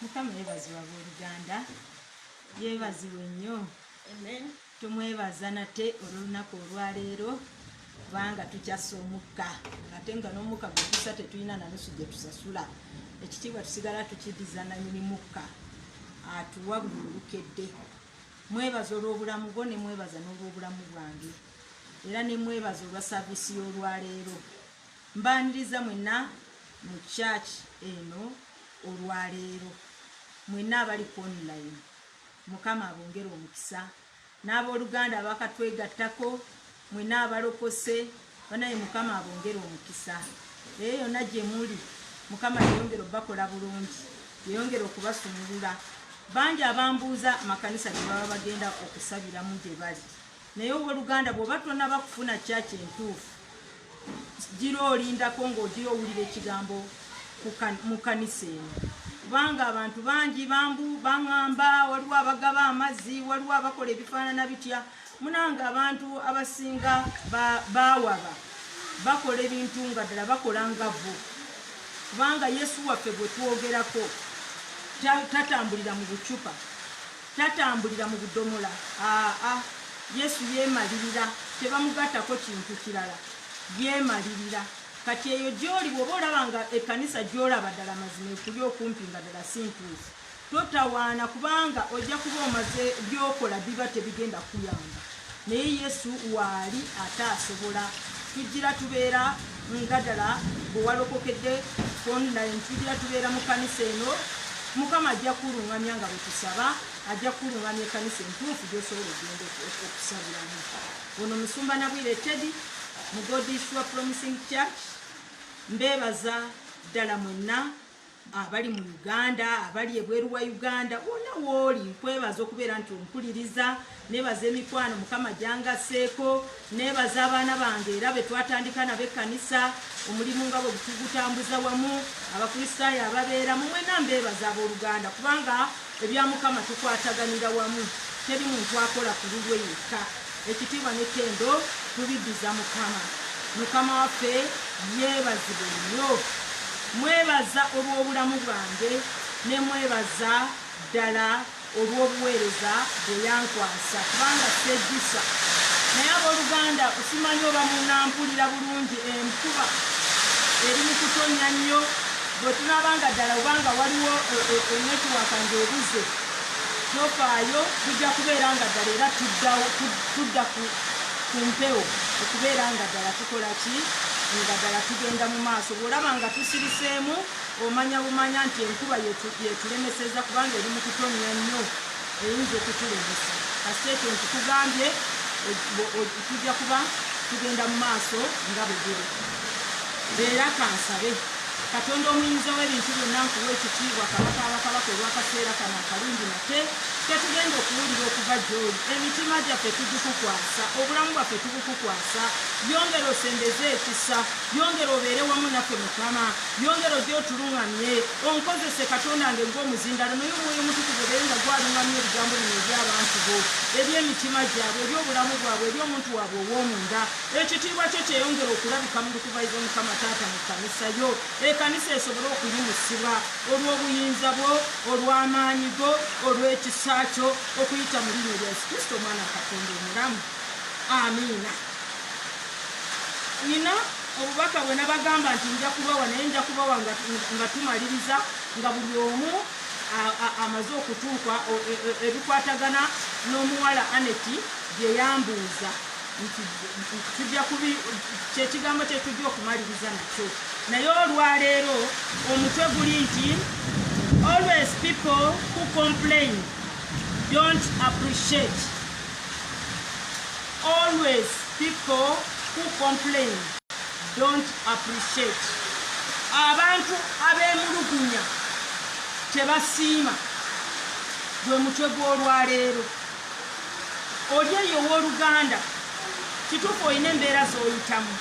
Mukama yeebazibwa abooluganda, yeebazibwe nnyo. Tumwebaza nate olunaku olwaleero kubanga tukyassa omukka ate nga n'omukka gwe tussa tetulina nanusu gye tusasula. Ekitiibwa tusigala tukiddiza nannyini mukka atuwa buli olukedde. Mwebaza olw'obulamu bwo ne mwebaza n'olw'obulamu bwange era ne mwebaza olwa saaviisi y'olwaleero. Mbaaniriza mwenna mu church eno olwaleero, mwenna abali ku online, Mukama abongere omukisa. N'abooluganda abakatwegattako, mwenna abalokose, banaye Mukama abongere omukisa. Era yonna gye muli, Mukama yeyongere okubakola bulungi, yeyongere okubasumulula. Bangi abambuuza amakanisa gye baba bagenda okusabiramu gye bali. Naye obooluganda bw'oba tonnaba kufuna church entuufu, gira olindako ng'ogira owulira ekigambo mu kanisa eno. Kubanga abantu bangi baŋŋamba, waliwo abagaba amazzi, waliwo abakola ebifaanana bitya. Munanga abantu abasinga baawaba, bakola ebintu nga ddala bakola nga bo. Kubanga Yesu waffe gwe twogerako tatambulira mu bucupa, tatambulira mu budomola. Yesu yeemalirira, tebamugattako kintu kirala, yeemalirira. Kati eyo gy'oli bw'oba olaba nga ekkanisa gy'olaba ddala mazima ekuli okumpi nga ddala si ntuufu, totawaana kubanga ojja kuba omaze by'okola biba tebigenda kuyamba. Naye Yesu waali ate asobola. Tujjira tubeera nga ddala bwe walokokedde online, tujjira tubeera mu kkanisa eno, Mukama ajja kulungamya nga bwe tusaba, ajja kulungamya ekkanisa entuufu gy'osobola ogenda okusabiramu. Ono Musumba Nabwire Teddy mu God Issuer Promising Church. Mbeebaza ddala mwenna abali mu Uganda, abali ebweru wa Uganda, wonna wooli nkwebaza okubeera nti ompuliriza. Neebaza emikwano Mukama gyangasseeko, neebaza abaana bange era be twatandika nabo ekkanisa, omulimu nga bwe tugutambuza wamu, abakristaayo ababeeramu. Mwenna mbeebaza abooluganda kubanga ebya Mukama tukwataganira wamu, teri muntu akola ku lulwe yekka. Ekitiibwa n'ettendo tubiddiza Mukama. Mukama waffe yeebazibwe nnyo. Mwebaza olw'obulamu bwange ne mwebaza ddala olw'obuweereza bwe yankwasa kubanga sejjusa. Naye abooluganda osimanyi oba munampulira bulungi, enkuba eri mu kutonya nnyo. Bwe tunaabanga ddala obanga waliwo enetiwaka ng'ebuze, tofaayo, tujja kubeera nga ddala era tudda ku mpewo okubeera nga ddala tukola ki, nga ddala tugenda mu maaso. Bw'olaba nga tusiriseemu omanya bumanya nti enkuba yetulemeseza kubanga eri mu kutonya nnyo, eyinza okutulemesa. Kasite ekyo ntikugambye tujja kuba tugenda mu maaso nga bwe biri. Era kansabe Katonda omuyinza w'ebintu byonna nkuwa ekitiibwa, Kabaka w'abakabaka olw'akaseera kano akalungi nate tetugenda okuwulira okuva gy'oli. Emitima gyaffe tugikukwasa, obulamu bwaffe tubukukwasa. Yongera osembeze ekisa, yongera obeere wamu naffe Mukama, yongera ojje otulungamye, onkozese Katonda nge ng'omuzindalo, naye Omwoyo Omutukuvu obeere nga gwalungamya ebigambo bino eby'abantu bo, eby'emitima gyabwe, eby'obulamu bwabwe, eby'omuntu waabwe ow'omunda. Ekitiibwa kyo kyeyongera okulabika mu lukubayiza Mukama Taata mu kkanisa yo, ekkanisa esobole okuyimusibwa olw'obuyinza bwo, olw'amaanyi go, olw'ekisa kyo, okuyita mu linnya lya Yesu Kristo Omwana wa Katonda omulamu. Amiina. Nina obubaka bwe nabagamba nti nja kubawa, naye nja kubawa nga tumaliriza, nga buli omu amaze okutuuka ebikwatagana n'omuwala Aneti bye yambuuza nti tujja kyekigambo kye tujja okumaliriza nakyo. Naye olwaleero omutwe guli nti always people who complain don't appreciate. Always people who complain don't appreciate. Abantu abeemulugunya tebasiima, gwe mutwe gw'olwaleero. Oli eyo ow'oluganda, kituufu olina embeera z'oyitamu,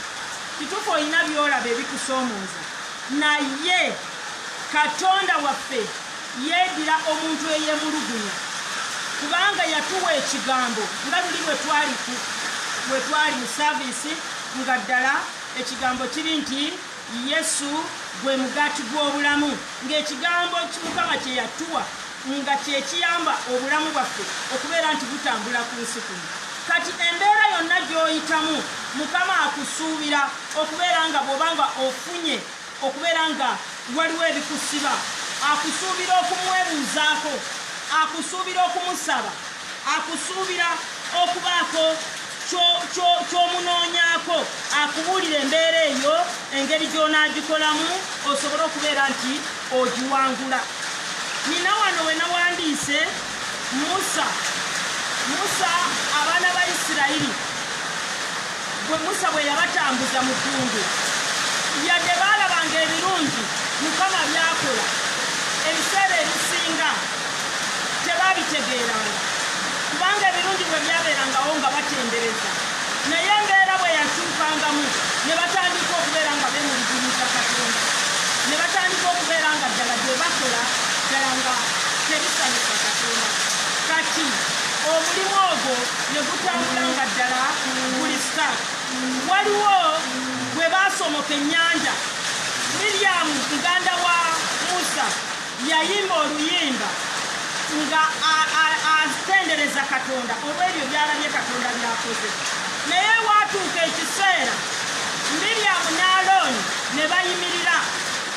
kituufu olina by'olaba ebikusoomooza, naye Katonda waffe yeedira omuntu eyeemulugunya kubanga yatuwa ekigambo nga luli bwe twali mu saaviisi nga ddala ekigambo kiri nti Yesu gwe mugaati gw'obulamu ng'ekigambo Mukama kye yatuwa nga kyekiyamba obulamu bwaffe okubeera nti butambula ku nsi kuno. Kati embeera yonna gy'oyitamu Mukama akusuubira okubeera nga bw'obanga ofunye okubeera nga waliwo ebikusiba, akusuubira okumwebuuzaako, akusuubira okumusaba, akusuubira okubaako ky'omunoonyaako, akubuulira embeera eyo engeri gy'onaagikolamu osobole okubeera nti ogiwangula. Nina wano we nawandiise Musa abaana ba Isirayiri Musa bwe yabatambuza mu ddungu, yadde baalabanga ebirungi Mukama byakola, ebiseera ebisinga tebaabitegeeranga kubanga ebirungi bwe byabeerangawo nga batendereza, naye embeera bwe yakyukangamu ne batandika okubeera nga beemulugunyiza Katonda, ne batandika okubeera nga ddala gye bakola ddala nga tebisanyusa Katonda. Kati omulimu ogwo ne gutambula nga ddala guli sitaaka. Waliwo bwe baasomoka ennyanja, Miryamu muganda wa Musa yayimba oluyimba nga atendereza Katonda olw'ebyo byalabye Katonda byakoze. Naye waatuuka ekiseera Miryamu ne Alooni ne bayimirira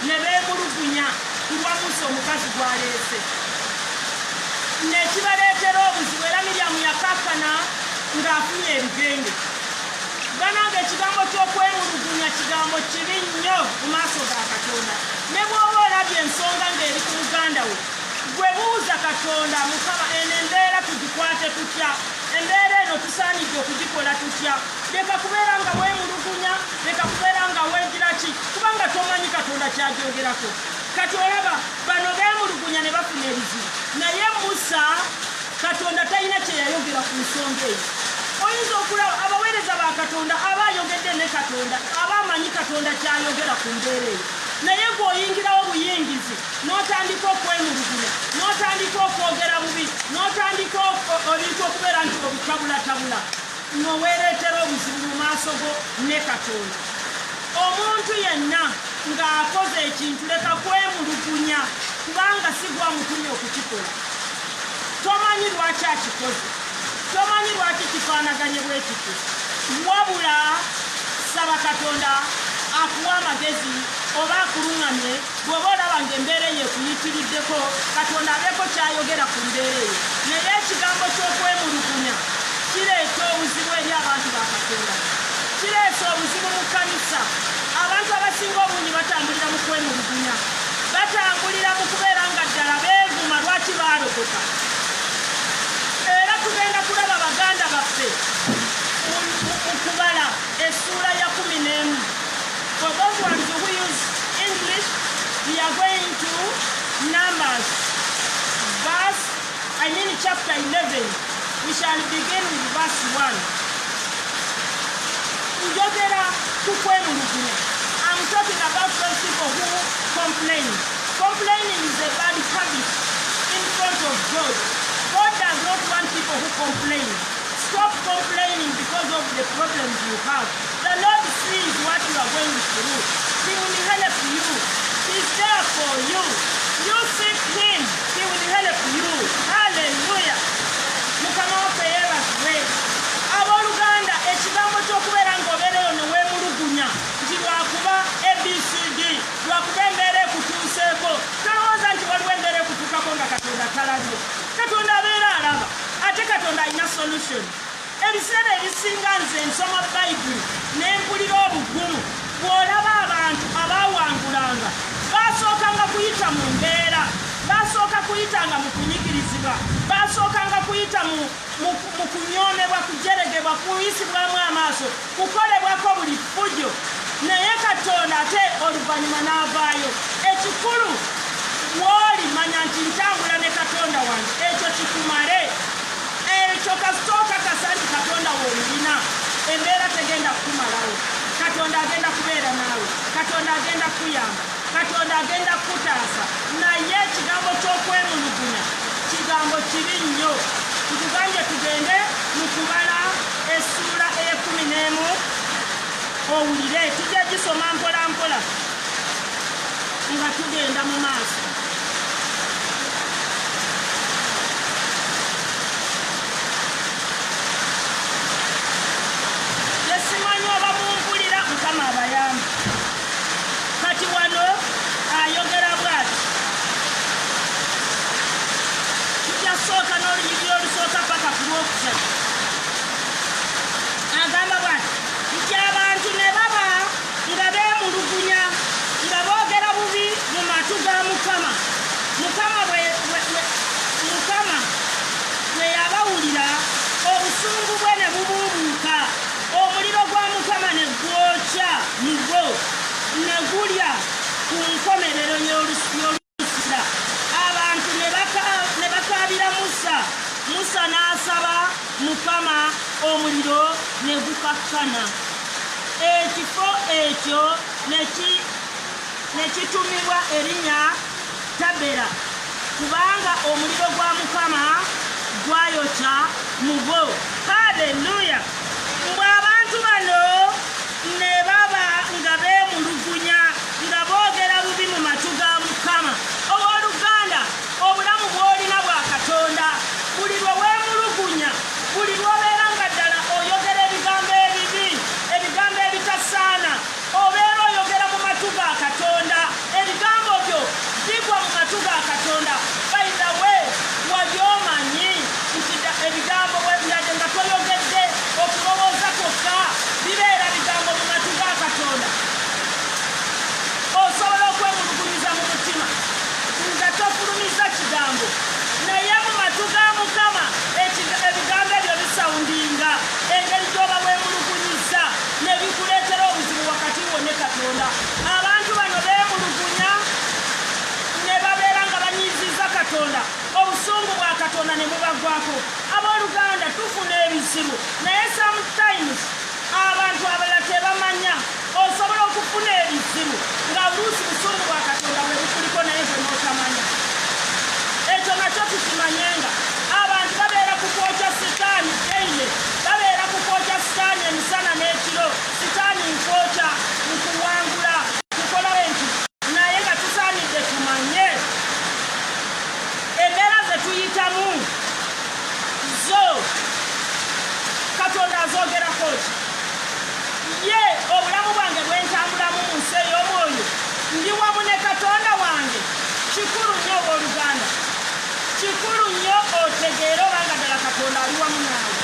ne beemulugunya ku lwa Musa omukazi gw'aleese, nekibaleetera obuzibu, era Miryamu yakakkana ng'afunye ebigenge. Banange ekigambo ky'okwemulugunya kigambo kibi nnyo mu maaso ga Katonda. Ne bw'oba olabye ensonga ng'eri ku muganda wo, gwe buuza Katonda, Mukama eno embeera tugikwate tutya, embeera eno tusaanidde okugikola tutya. Leka kubeera nga weemulugunya, leka kubeera nga weegira ki, kubanga tomanyi Katonda kyagyogerako. Kati olaba bano beemulugunya ne bafuna ebizibu, naye Musa Katonda talina kye yayogera ku nsonga eyo. Oyinza okulaba abaweereza ba Katonda abaayogedde ne Katonda, abaamanyi Katonda kyayogera ku mbeera eyo, naye gw'oyingirawo buyingizi n'otandika okwemulugunya, n'otandika okwogera bubi, n'otandika ebintu okubeera nti obitabulatabula, n'oweereetera obuzibu mu maaso go ne Katonda. Omuntu yenna ng'akoze ekintu leka kwemulugunya kubanga si gwamutumye okukikola. Tomanyi lwaki akikoze, tomanyi lwaki kifaanaganye bwe kiti, wabula saba Katonda akuwa amagezi oba akuluŋŋamye bw'oba olaba ng'embeera eyo ekuyitiriddeko, Katonda abeeko kyayogera ku mbeera eyo. Naye ekigambo ky'okwemulugunya kireeta obuzibu eri abantu ba Katonda, kireeta obuzibu mu kkanisa. Abantu abasinga obungi batambulira mu kwemulugunya, batambulira mu kubeera nga ddala beevuma lwaki baalokoka. Era tugenda kulaba baganda baffe mu kubala essuula ya 11. For those ones who use English, we are going to Numbers, chapter 11. We shall begin with verse 1. Njogera kukwemulugunya. I'm talking about those people who complain. Complaining is a bad habit in front of God. God does not want people who complain. Stop complaining because of the problems you have. The Lord sees what you are going through. He will help you. He's there for you. You seek Him. He will help you. Hallelujah. Mukama waffe yeebazibwe. Abooluganda ekigambo ky'okubeera ng'obeereyo ne weemulugunya nti lwakuba ABCD, lwakuba embeera ekutuuseeko. Talowooza nti waliwo embeera ekutuukako nga Katonda talabye. Katonda abeera alaba. Ate Katonda alina solution. Ebiseera ebisinga nze nsoma Bayibuli ne mpulira obugumu. Bw'olaba abantu abaawangulanga baasookanga kuyita mu mbeera, baasooka kuyitanga mu kunyigirizibwa, baasookanga kuyita mu kunyoomebwa, kujeregebwa, kuyisibwamu amaaso, kukolebwako buli fujjo. Naye Katonda ate oluvannyuma n'avaayo. Ekikulu w'oli manya nti ntambula ne Katonda wange, ekyo kikumale. Ekyo kasooka kasanti Katonda w'olina, embeera tegenda kukumalawo. Katonda agenda kubeera naawe, Katonda agenda kuyamba, Katonda agenda kutaasa. Naye ekigambo ky'okwemulugunya kigambo kibi nnyo. Tukugambye tugende mu kubala essuula e11 owulire, tujja gisoma mpola mpola. nga tugenda mu maaso. Yesimanyi oba mumpulira Mukama abayamba. Kati wano ayogera bw'ati. Tujasooka n'olunyiriri olusooka paka ku lwokusatu. Agamba bw'ati nti abantu ne baba nga beemulugunya nga boogera bubi mu matu ga Mukama. Mukama bwe yabawulira obusungu bwe ne bubuubuuka, omuliro gwa Mukama ne gwokya mu bo ne gulya ku nkomerero y'olusira. Abantu ne bakaabira Musa. Musa n'asaba Mukama, omuliro ne gukakkana. Ekifo ekyo ne kitumibwa erinnya Tabera, kubanga omuliro gwa Mukama gwayokya mu bo. Haleluya! Mbwe abantu bano ne baba nga beemulugunya nga boogera bubi mu matu ga Mukama. Owooluganda, obulamu bw'olina bwa Katonda. Buli lwe weemulugunya, buli lw'obeera nga ddala oyogera ebigambo ebibi, ebigambo ebitasaana, obeera oyogera mu matu ga Katonda. Ebigambo byo bigwa mu matu ga Katonda. By the way, wali omanyi nti ebigambo yadde nga toyogedde okulowooza kwokka bibeera bigambo mu matu ga Katonda. Osobola okwemulugunyiza mu mutima nga tofulumiza kigambo, naye mu matu ga Mukama ebigambo ebyo bisawundinga. Engeri gy'oba weemulugunyiza ne bikuleetera obuzibu wakati wo ne Katonda. Abantu bano beemulugunya ne babeera nga banyiiziza Katonda, obusungu bwa Katonda ne bubagwako. Abooluganda, tufuna ebizibu naye sometimes abantu abalala tebamanya. Osobola okufuna ebizibu nga oluusi busungu bwa Katonda bwe bukuliko naye gwe n'otamanya. Ekyo nakyo tukimanyenga. Abantu babeera ku kwokya sitaani daily, babeera ku kwokya sitaani emisana n'ekiro. Sitaani nkwokya, nkuwangula, nkola enti, naye nga tusaanidde tumanye embeera ze tuyitamu zo Katonda azoogerako ki? Ye obulamu bwange bwe ntambulamu mu nsi ey'omwoyo ndi wamu ne Katonda wange. Kikulu nnyo owooluganda, kikulu nnyo otegeere obanga ddala Katonda ali wamu naawe.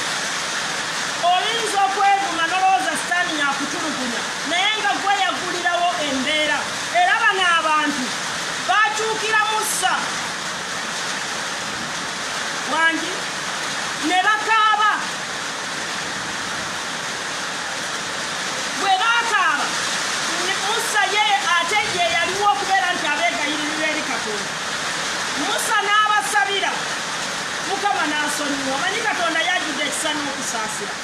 Oyinza okwevuma nolowooza sitaani yakutulugunya, naye nga gwe yagulirawo embeera. Era bano abantu bakyukira Musa wangi ne bakaaba. Bwe baakaaba, Musa ye ate ye yaliwo okubeera nti abeegayiririra eri Katonda. Musa n'abasabira, Mukama n'asonyiwa. Omanyi Katonda yajjudde ekisa n'okusaasira,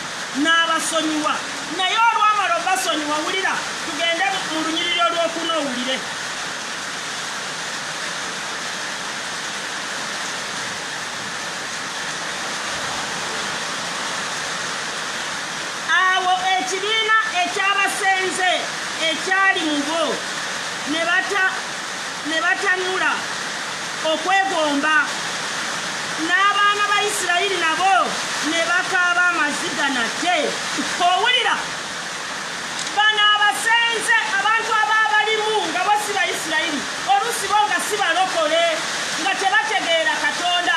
n'abasonyiwa. Naye olwamala obasonyiwa, wulira tugende mu lunyiriri olwokuna owulire. Awo ekibiina ekyabasenze ekyali mu bo ne batanula okwegomba, n'abaana ba Isirayiri nabo ne bakaaba amaziga nate. Owulira, bano abasenze abantu ababalimu nga bo si Bayisirayiri, oluusi bo nga si balokole, nga tebategeera Katonda,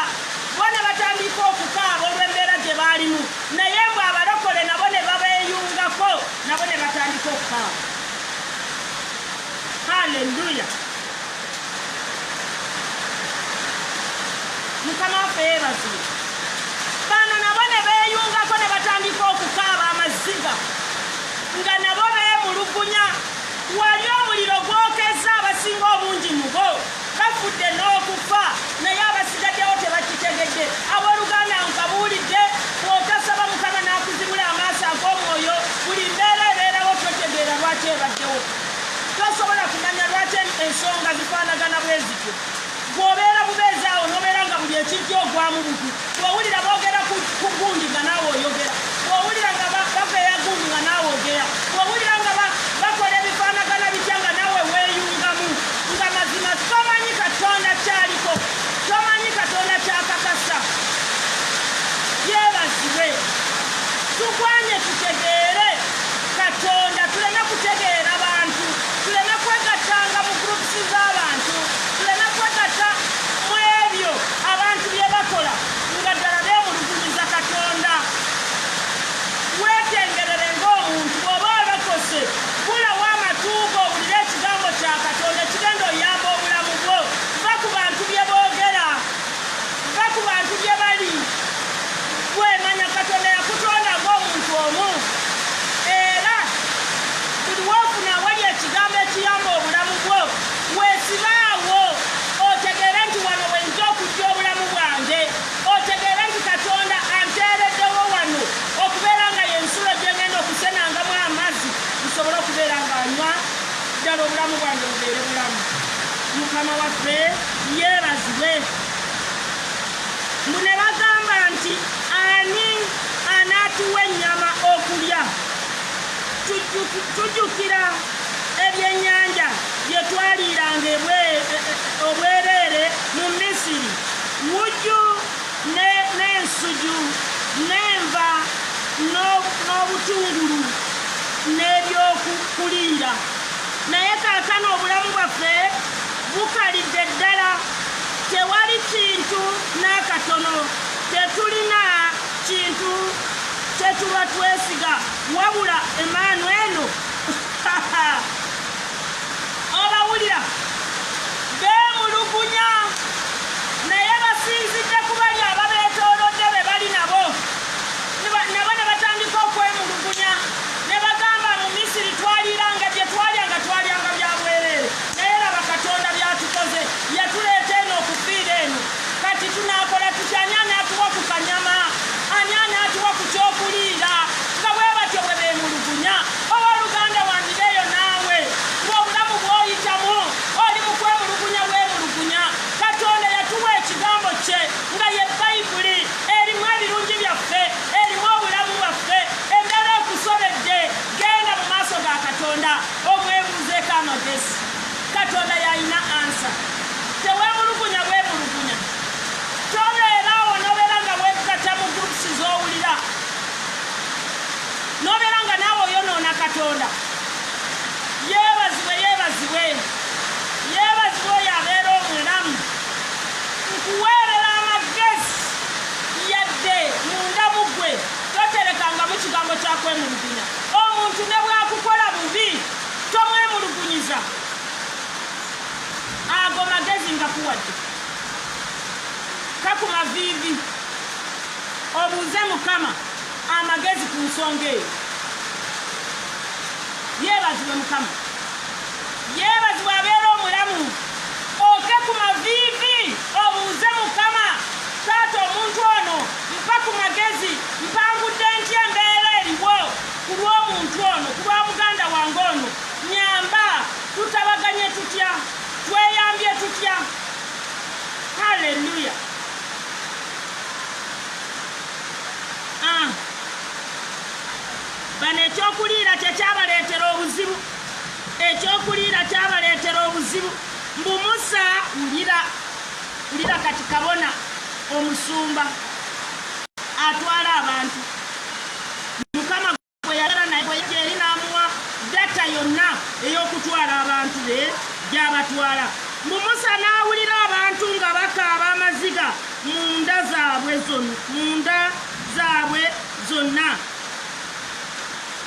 bo ne batandika okukaaba olw'embeera gye baalimu. Naye mbwe abalokole nabo ne babeeyungako, nabo ne batandika okukaaba. Haleluya! Mukama waffe yeebazibwe. Bano nabo ne beeyungako ne batandika okukaaba amaziga, nga nabo beemulugunya. Wali omuliro gwokeza abasinga obungi mu bo bafudde n'okufa, naye abasigaddewo tebakitegedde. Abooluganda, nkabuulidde, bw'otasaba Mukama n'akuzibula amaaso ag'omwoyo, buli mbeera ebeerawo totegeera lwaki ebaddewo. Tosobola kumanya lwaki ensonga zifaanagana bwe zityo. Bw'obeera bubeezi awo n'obeera nga buli ekijja ogwamu bugu. Bw'owulira boogera ku gundi nga naawe oyogera. Bw'owulira nga baveeya gundi nga naawe ogera. Bw'owulira nga bakola ebifaanagana bitya nga naawe weeyungamu. Nga tujjukira ebyennyanja bye twaliiranga obwereere mu Misiri, wujju n'ensuju n'enva n'obutungulu n'ebyokuliira. Naye kaakano obulamu bwaffe bukalidde ddala, tewali kintu n'akatono, tetulina kintu kyetuba twesiga wabula Emmanuel obawulira beemulugunya, naye basinzidde ku bali ababeetoolodde be bali nabo ne batandika okwemulugunya ne bagamba mu Misiri twaliranga bye twalyanga bya bwereere, naye laba Katonda byatukoze, yatuleeta eno okufiira eno. Kati tunaakola tutya? Ani anaatuwa ku kanyama? Ani anaatuwa ku kyokuliira? Nga bwe batyo bwe beemulugunya. Owooluganda wandireeyo naawe ng'obulamu bw'oyitamu oli mu kwemulugunya weemulugunya. Katonda yatuwa ekigambo kye nga ye Bayibuli, erimu ebirungi byaffe, erimu obulamu bwaffe. Embeera ekusobedde, genda mu maaso ga Katonda omwebuuzeeko amagezi. Katonda yalina ansa. Teweemulugunya bwemulugunya. Tobeera awo n'obeera nga weegatta mu gurupusi z'owulira, n'obeera nga naawe oyonoona Katonda. Yeebazibwe oyo abeera omulamu. Nkuweerera amagezi yadde munda mu ggwe toterekangamu kigambo kya kwemulugunya. Omuntu ne bw'akukola bubi tomwemulugunyiza. Ago magezi ngakuwadde. Kakuma viivi obuuze Mukama amagezi ku nsonga eyo. Yeebazibwe Mukama, yeebazibwe abeera omulamu. Okekuma viivi obuuze Mukama, taata omuntu ono mpa ku magezi, mpangudde ntya embeera eriwo ku lw'omuntu ono, ku lwa muganda wange ono, nyamba, tutabaganye tutya, tweyambye tutya. Haleluya. Bano ekyokuliira kyekyabaleetera obuzibu, ekyokuliira kyabaleetera obuzibu. Mbu Musa, ulira kati kabona omusumba atwala abantu. Mukama gwe yagala naye bwe eri n'amuwa data yonna ey'okutwala abantu be gy'abatwala. Mbu Musa n'awulira abantu nga bakaaba amaziga munda zaabwe zonna.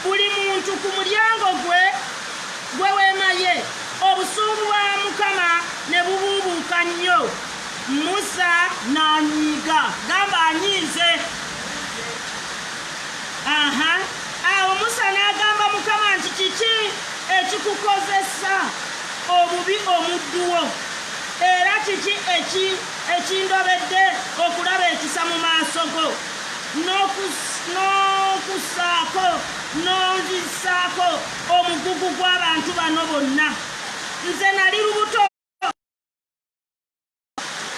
Buli muntu ku mulyango gwe weema ye, obusungu bwa Mukama ne bubuubuuka nnyo. Musa n'anyiiga, gamba anyiize. Awo Musa n'agamba Mukama nti kiki ekikukozesa obubi omuddu wo, era kiki ekindobedde okulaba ekisa mu maaso go n'onzisaako omugugu gw'abantu bano bonna. Nze nali lubuto,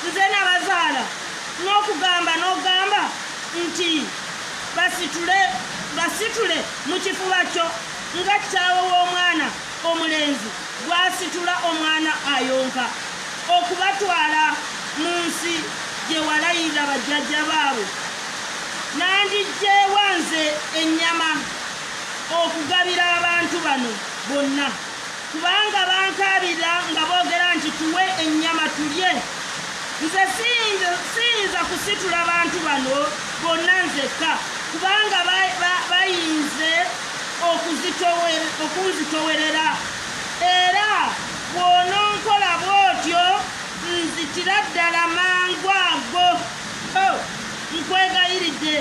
nze nabazaala, n'ogamba nti basitule mu kifuba kyo nga kitaawe w'omwana omulenzi bw'asitula omwana ayonka, okubatwala mu nsi gye walayirira bajjajja baabwe. Nandiggyeewa nze ennyama okugabira abantu bano bonna, kubanga bankaabira nga boogera nti tuwe ennyama tulye. Nze siyinza kusitula bantu bano bonna nzekka, kubanga bayinze okunzitowerera. Era bw'ononkola bw'otyo nzitira ddala mangu ago. Nkwegayiridde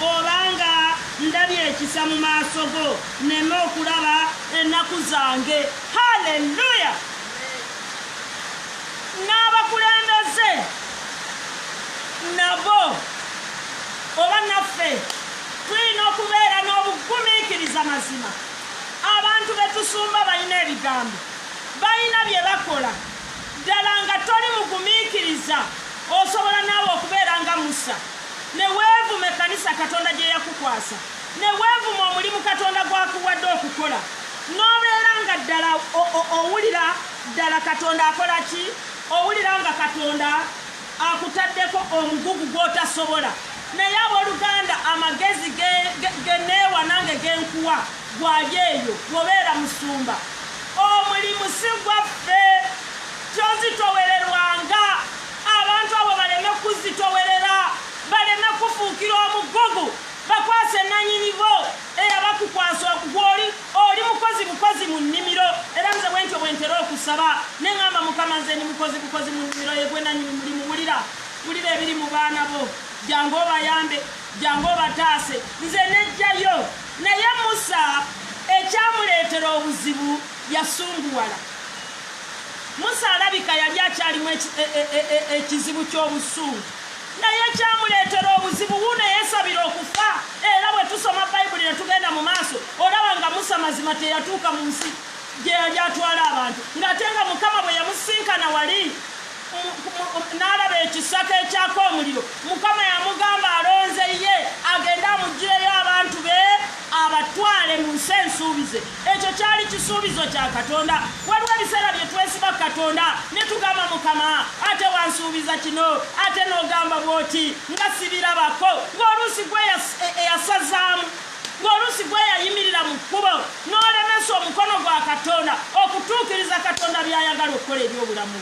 obanga ndabye ekisa mu maaso go, nneme okulaba ennaku zange. Haleluya. N'abakulembeze nabo oba naffe tulina okubeera n'obugumiikiriza mazima. Abantu betusumba balina ebigambo, balina bye bakola. Ddala nga toli mugumiikiriza osobola naawe okubeera nga Musa ne weevume kanisa Katonda gye yakukwasa. ne weevuma omulimu katonda gwakuwadde okukola n'obeera nga ddala owulira ddala katonda akola ki owulira nga katonda akutaddeko omugugu gw'otasobola naye abooluganda amagezi geneewa nange genkuwa gwali eyo bw'obeera musumba omulimu si gwaffe kyozitowererwanga abantu abo baleme kuzitowerera baleme kufuukira omugugu bakwase nanyini bo era bakukwasa oli mukozi mu nnimiro era nze bwentyo bwentera okusaba neŋŋamba mukama nze ni mukozi mu nnimiro yegwe nanyini mulimu wulira ebiri mu baana bo jangu obayambe jangu obataase nze nejjayo naye Musa ekyamuleetera obuzibu yasunguwala Musa alabika yali akyalimu ekizibu ky'obusungu naye ekyamuleetera obuzibu wuno yeesabira okufa era bwe tusoma bayibuli ne tugenda mu maaso olaba nga Musa mazima teyatuuka mu nsi gye yali atwala abantu ng'ate nga Mukama bwe yamusinkana wali n'alaba ekisaka ekyaka omuliro Mukama yamugamba alonze ye agende amuggyeyo abantu be abatwale mu nsi ensuubize ekyo kyali kisuubizo kya Katonda waliwo ebiseera bye twesiba Katonda ne tugamba Mukama ate wansuubiza kino ate n'ogamba bw'oti nga sibirabako ng'oluusi gwe eyasazaamu ng'oluusi gwe yayimirira mu kkubo n'olemesa omukono gwa Katonda okutuukiriza Katonda by'ayagala okukola ebyobulamu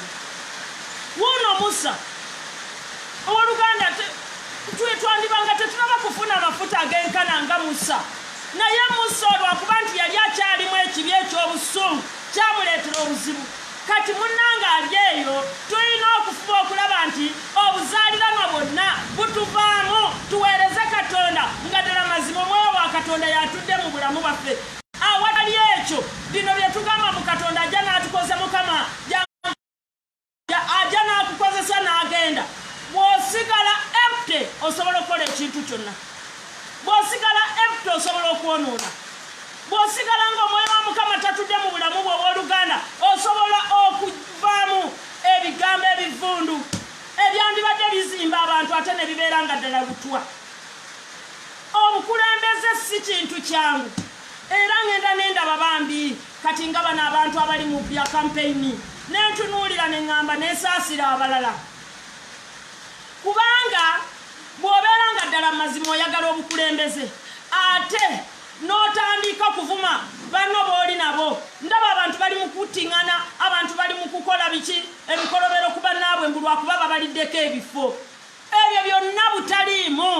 wuno Musa owooluganda twandibanga tetunaba kufuna amafuta ag'enkana nga Musa naye Musa olwakuba nti yali akyalimu ekibi ekyobusungu kyamuleetera obuzibu kati munnanga ali eyo tulina okufuba okulaba nti obuzaaliranwa bwonna butuvaamu tuweereze Katonda nga ddala mazima omwoyo wa Katonda yatudde mu bulamu bwaffe awatali ekyo bino bye tugamba mu Katonda ajja n'atukoze Mukama ajja n'akukozesa n'agenda bw'osigala empty osobola okukola ekintu kyonna bw'osigala empty osobola okwonoona bw'osigala ng'omwoyo wa Mukama tatudde mu bulamu bwe obw'oluganda osobola okuvaamu ebigambo ebivundu ebyandibadde bizimba abantu ate ne bibeera nga ddala butwa obukulembeze si kintu kyangu era ngenda n'endaba bambi kati nga bano abantu abali mu bya kampeyini nentunuulira neŋŋamba neesaasira abalala kubanga bw'obeera nga ddala mazima oyagala obukulembeze ate n'otandika kuvuma banno b'oli nabo ndaba abantu bali mu kuttiŋŋana abantu bali mu kukola biki ebikolobero ku bannaabwe mbu lwakuba babaliddeko ebifo ebyo byonna butaliimu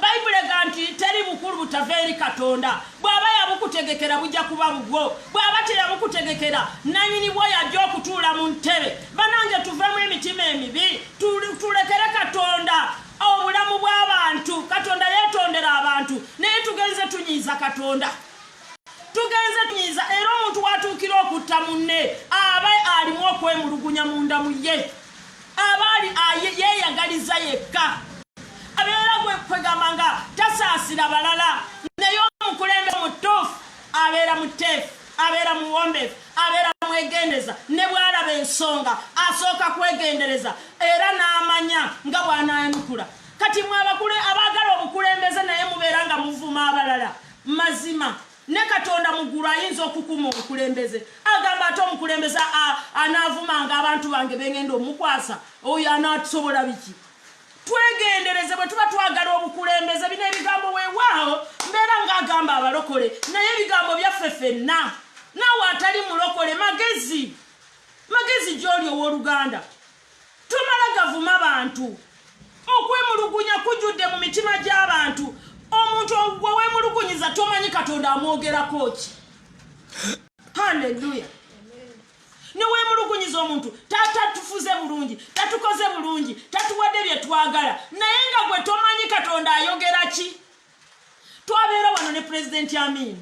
bayibuli ega nti teri bukulu butava eri Katonda bw'aba yabukutegekera bujja kuba bubwo bw'aba teyabukutegekera nanyini bwo yajja okutuula mu ntebe banange tuvemu emitima emibi tulekere Katonda obulamu bw'abantu Katonda yeetondera abantu naye tugenze tunyiiza Katonda tugenze tunyiiza era omuntu watuukira okutta munne aba alimu okwemulugunya munda mu ye aba yeeyagaliza yekka abeera kwegamba nga tasaasira balala naye omukulembeze mutuufu abeera muteefu abeera muwombeefu abeera mwegendeza ne bw'alaba ensonga asooka kwegendereza era n'amanya nga bw'anaayanukula kati mwe abaagala obukulembeze naye mubeera nga muvuma abalala mazima ne Katonda muggulu ayinza okukuma obukulembeze agamba ate omukulembeze anaavumanga abantu bange bengenda omukwasa oyo anatusobola biki twegendereze bwe tuba twagala obukulembeze bino ebigambo weewaawo mbeera ng'agamba abalokole naye ebigambo byaffe ffenna naawe atali mulokole magezi gy'oli owooluganda tumala gavuma abantu okwemulugunya kujjudde mu mitima gy'abantu omuntu gwe weemulugunyiza tomanyi Katonda amwogerako ki halleluya neweemulugunyiza omuntu tatufuze bulungi tatukoze bulungi tatuwadde bye twagala naye nga gwe tomanyi Katonda ayogera ki twabeera wano ne Pulezidenti Amin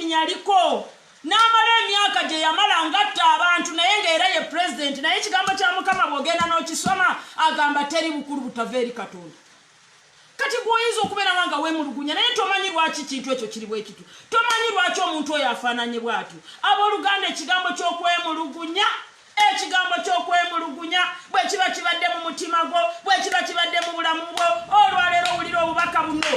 yaliko n'amala emyaka gye yamala ngatta abantu naye ng'era ye pulezidenti naye ekigambo kya Mukama bw'ogenda n'okisoma agamba teri bukulu butava eri Katonda kati gwoyinza okubeera nga weemulugunya naye tomanyi lwaki kintu ekyo kiri bwe kitu tomanyi lwaki omuntu oyo afaananye bw'atyo abooluganda ekigambo ky'okwemulugunya bwe kiba kibadde mu mutima gwo bwe kiba kibadde mu bulamu bwo olwaleero owulira obubaka buno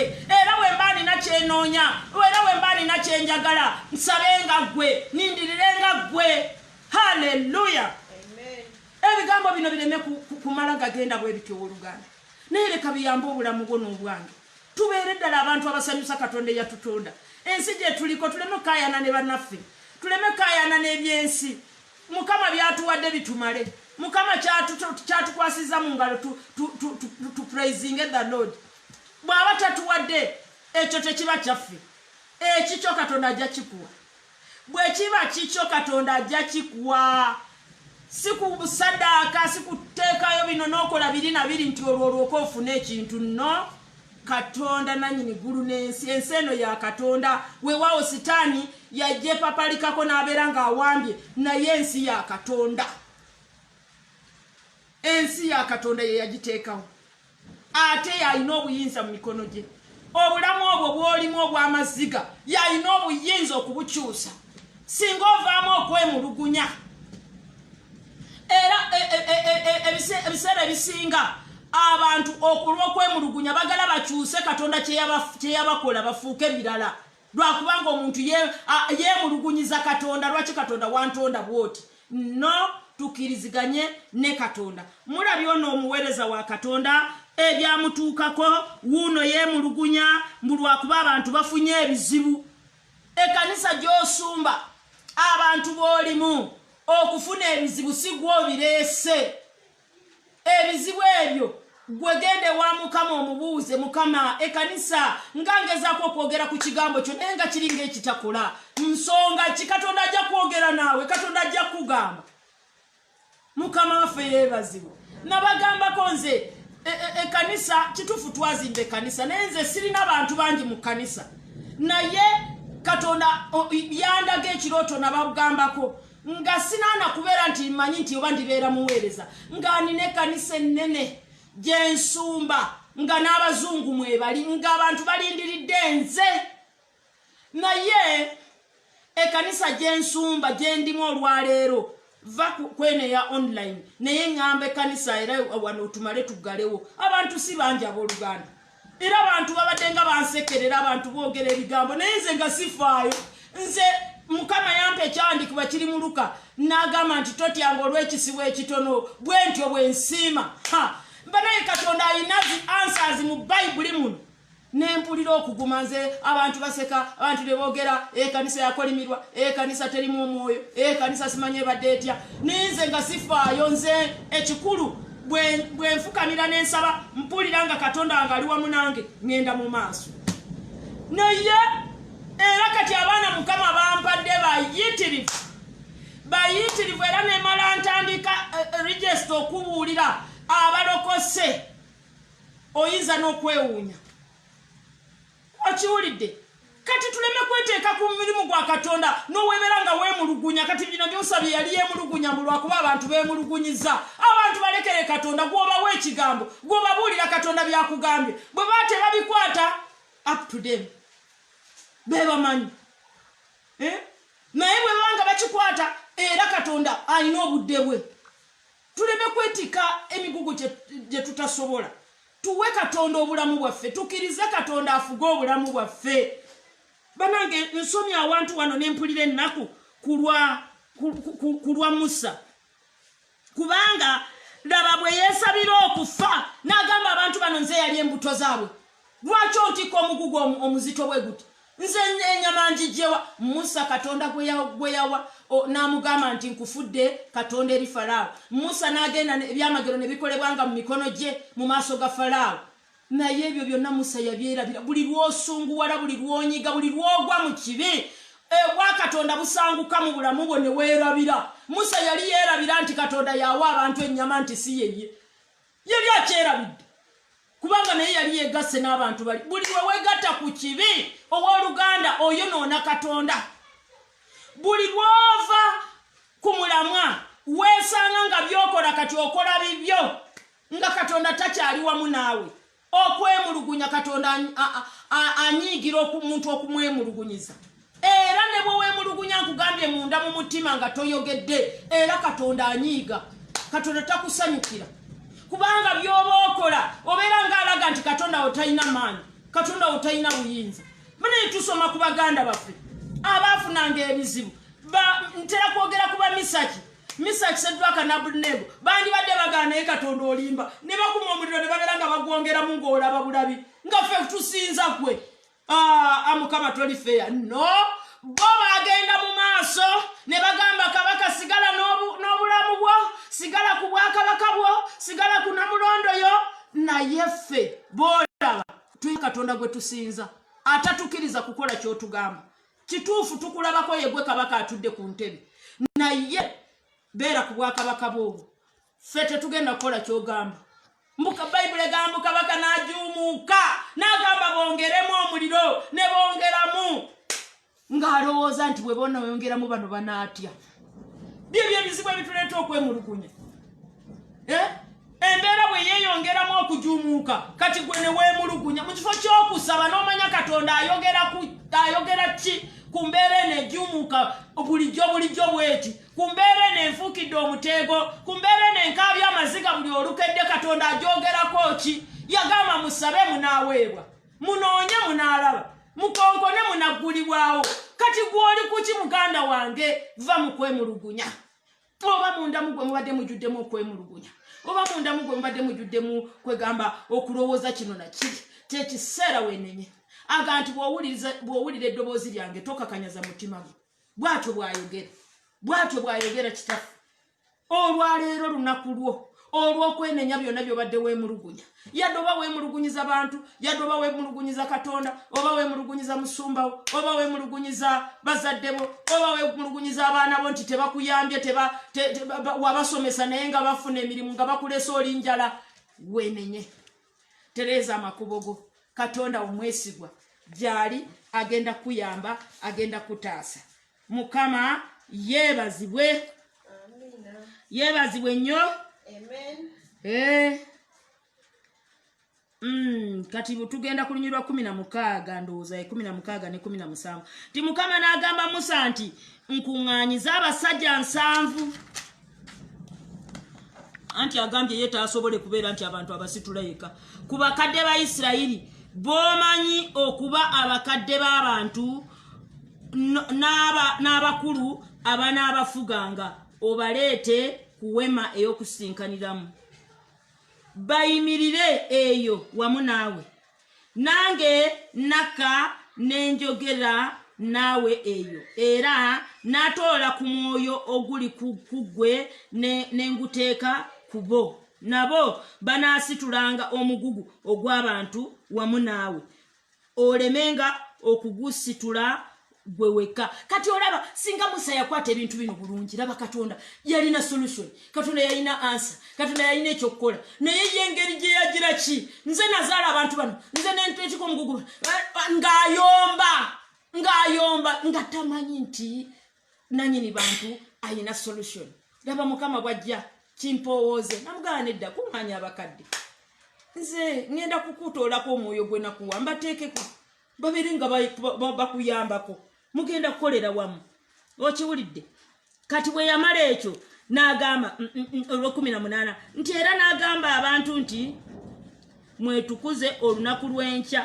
gwe era wemba nina kyenoonya era wemba nina kyenjagala nsabenga gwe nindirirenga gwe. Haleluya. Ebigambo bino bireme kumala gagenda bwe bityo oluganda naye leka biyambe obulamu bwo n'obwange tubeere ddala abantu abasanyusa Katonda eyatutonda. Ensi gye tuliko tuleme kaayana ne bannaffe tuleme kaayana n'ebyensi. Mukama byatuwadde bitumale. Mukama kyatukwasiza mu ngalo tu praising the Lord. Bw'aba tatuwadde ekyo tekiba kyaffe. Ekikyo Katonda ajja kikuwa. Bwe kiba kikyo Katonda ajja kikuwa. Sikusaddaaka sikuteekayo bino n'okola biri na biri nti olwolwoka ofuna ekintu no. Katonda nanyini gulu n'ensi. Ensi eno ya Katonda. Weewaawo sitaani yajje papalikako n'abeera ng'awambye naye ensi ya Katonda. Ensi ya Katonda ye yagiteekawo ate yalina obuyinza mu mikono gye. Obulamu obwo bw'olimu obw'amaziga yalina obuyinza okubukyusa singa ovaamu okwemulugunya. Era ebiseera ebisinga abantu okulwa okwemulugunya bagala bakyuse Katonda kye yabakola bafuuke birala lwakubanga omuntu yeemulugunyiza Katonda. Lwaki Katonda wantonda bwoti? No, tukiriziganye ne Katonda. Mulabye ono omuweereza wa Katonda ebyamutuukako wuuno yeemulugunya lwakuba abantu bafunye ebizibu. Ekkanisa gy'osumba abantu b'olimu okufuna ebizibu si gwe obireese. Ebizibu ebyo gwe gende wa Mukama omubuuze, Mukama ekkanisa nga ngezaako okwogera ku kigambo kyo naye nga kiringa ekitakola nsonga ki? Katonda ajja kwogera naawe. Katonda ajja kugamba. Mukama waffe yeebazibwa. Nabagambako nze ekkanisa kituufu twazimba ekkanisa naye nze sirina bantu bangi mu kkanisa naye Katonda yandaga ekirooto nabagambako nga sinaana kubeera nti mmanyi nti oba ndibeera muweereza nga nina ekkanisa ennene gye nsumba nga n'abazungu mwebali ng'abantu balindiridde nze. Naye ekkanisa gye nsumba gye ndimu olwaleero va kwene ya online naye ngamba ekkanisa era wano tumale tuggalewo. Abantu si bangi abooluganda era abantu babadde nga bansekerera abantu boogera ebigambo naye nze nga sifaayo. Nze Mukama yampa ekyandikibwa kiri mu Luka n'agamba nti totyanga olw'ekisibo ekitono bwe ntyo bwe nsiima. Banaye Katonda alina zi answers mu Bayibuli muno. Nempulira okuguma nze abantu baseka abantu ne boogera ekkanisa yakolimirwa ekkanisa terimu omwoyo ekkanisa simanye badde etya. Ninze nga sifaayo. Nze ekikulu bwe nfukamira n'ensaba mpulira nga Katonda wange ali wamu nange ngenda mu maaso. Naye era kati abaana Mukama bampadde bayitirivu era nemala ntandika register okubuulira abalokose oyinza n'okwewuunya. Okiwulidde? Kati tuleme kweteeka ku mirimu gwa Katonda n'oweebera nga weemulugunya. Kati bino byosabye yali yeemulugunya lwakuba abantu beemulugunyiza. Abantu balekere Katonda gw'obawa ekigambo gw'obabuulira Katonda byakugambye bwe baate babikwata up to them bebamanyi. Naye bwe banga bakikwata era Katonda alina obudde bwe. Tuleme kwetika emigugu gye tutasobola. Tuwe Katonda obulamu bwaffe. Tukirize Katonda afuge obulamu bwaffe. Banange nsomya awantu wano nempulira ennaku kulwa Musa. Kubanga laba bwe yeesabira okufa n'agamba abantu bano nze yali embuto zaabwe. Lwaki ontika omugugu omuzito bwe guti? Nze ennyama ngijewa. Musa Katonda gwe yawa n'amugamba nti nkufudde Katonda eri Falaawo. Musa n'agenda ebyamagero ne bikolebwanga mu mikono gye mu maaso ga Falaawo. Naye ebyo byonna Musa yabyerabira. Buli lw'osunguwala, buli lw'onyiga, buli lw'ogwa mu kibi bwa Katonda busanguka mu bulamu bwo ne weerabira. Musa yali yeerabira nti Katonda yawa abantu ennyama nti si yeye. Yali akyerabidde kubanga naye yali yeegasse n'abantu bali. Buli lwe weegatta ku kibi owooluganda oyonoona Katonda. Buli lw'ova ku mulamwa weesanga nga by'okola kati okola bibyo nga Katonda takyali wamu naawe. Okwemulugunya Katonda anyiigira omuntu okumwemulugunyiza. Era ne bwe weemulugunya nkugambye munda mu mutima nga toyogedde era Katonda anyiiga. Katonda takusanyukira kubanga by'oba okola obeera ng'alaga nti Katonda wo talina maanyi. Katonda otayina buyinza mune tusoma ku baganda baffe abafunanga ebizibu ntera kwogera kuba Misaki Sedwaka na Abednego bandi badde bagana Katonda olimba ne bakuma omuliro ne bagera nga bagwongera mu ng'olaba bulabi nga ffe tusinza kwe Mukama toli fair no bo bagenda mu maaso ne bagamba kabaka sigala n'obulamu bwo sigala ku bwakabaka bwo sigala ku namulondo yo naye ffe bolaba tuli Katonda gwe tusinza atatukiriza kukola kyotugamba kituufu tukulabako yegwe kabaka atudde ku ntebe naye beera ku bwakabaka bwobwo ffe tetugenda kukola kyogamba mbuka Bayibuli egamba kabaka n'ajuumuuka n'agamba bongeremu omuliro ne bongeramu ng'alowooza nti bwe bonna yongeramu bano banaatya byebyo ebizibu ebituleeta okwemulugunya embeera bwe yeeyongeramu okujuumuuka kati gwe ne weemulugunya mu kifo ky'okusaba n'omanya Katonda ayogera ki ku mbeera eno ejjuumuuka bulijjo bweti ku mbeera eno enfuukidde omuteego ku mbeera eno enkaabya amaziga buli olukedde Katonda ajogerako ki yagamba musabe munaaweebwa munoonye munaalaba mukonkone munaggulibwawo kati gw'oli kuki muganda wange va mu kwemulugunya oba mundamu gwe mubadde mujjuddemu okwemulugunya oba mundamu gwe mubadde mujjuddemu kwegamba okulowooza kino na kiri tekiseera wenenye aga nti bw'owulira eddoboozi lyange tokakanyaza mutima gwe bw'atyo bw'ayogera kitaffe olwaleero lunaku lwo olw'okwenenya byonna by'obadde weemulugunya yadde oba weemulugunyiza bantu yadde oba weemulugunyiza Katonda oba weemulugunyiza musumbawo oba weemulugunyiza bazaddebo oba weemulugunyiza abaana bo nti tebakuyambye wabasomesa naye nga bafuna emirimu nga bakulesa oli njala weenenye tereeza amakubo go Katonda omwesigwa gyali agenda kuyamba agenda kutaasa Mukama yeebazibwe nnyo kati tugenda ku lunyirwa 16 ndowooza 16 ne 17 ti Mukama n'agamba Musa nti nkuŋŋaanyiza abasajja 7 anti agambye ye taasobole kubeera nti abantu abasitula yeka ku bakadde ba Isirayiri b'omanyi okuba abakadde b'abantu n'abakulu abanaabafuganga obaleete ku wema ey'okusinkaniramu bayimirire eyo wamu naawe nange naka nenjogera naawe eyo era natoola ku mwoyo oguli ku ggwe nenguteeka ku bo nabo banaasitulanga omugugu ogw'abantu wamu naawe olemenga okugusitula gwe weka kati olaba singa Musa yakwata ebintu bino bulungi laba Katonda yalina solution Katonda yalina answer Katonda yalina ekyokukola naye yengeri gye yagira ki nze nazaala abantu bano nze nenteko omugugu ng'ayomba nga tamanyi nti nanyini bantu alina solution laba Mukama bwajja kimpowooze namugala nedda kumanya abakadde nze ngenda kukutoolako omwoyo gwe nakuwa mbateekeko babiri nga bakuyambako mugenda kukolera wamu okiwulidde kati bwe yamala ekyo n'agamba olw'18 nti era n'agamba abantu nti mwetukuze olunaku lw'enkya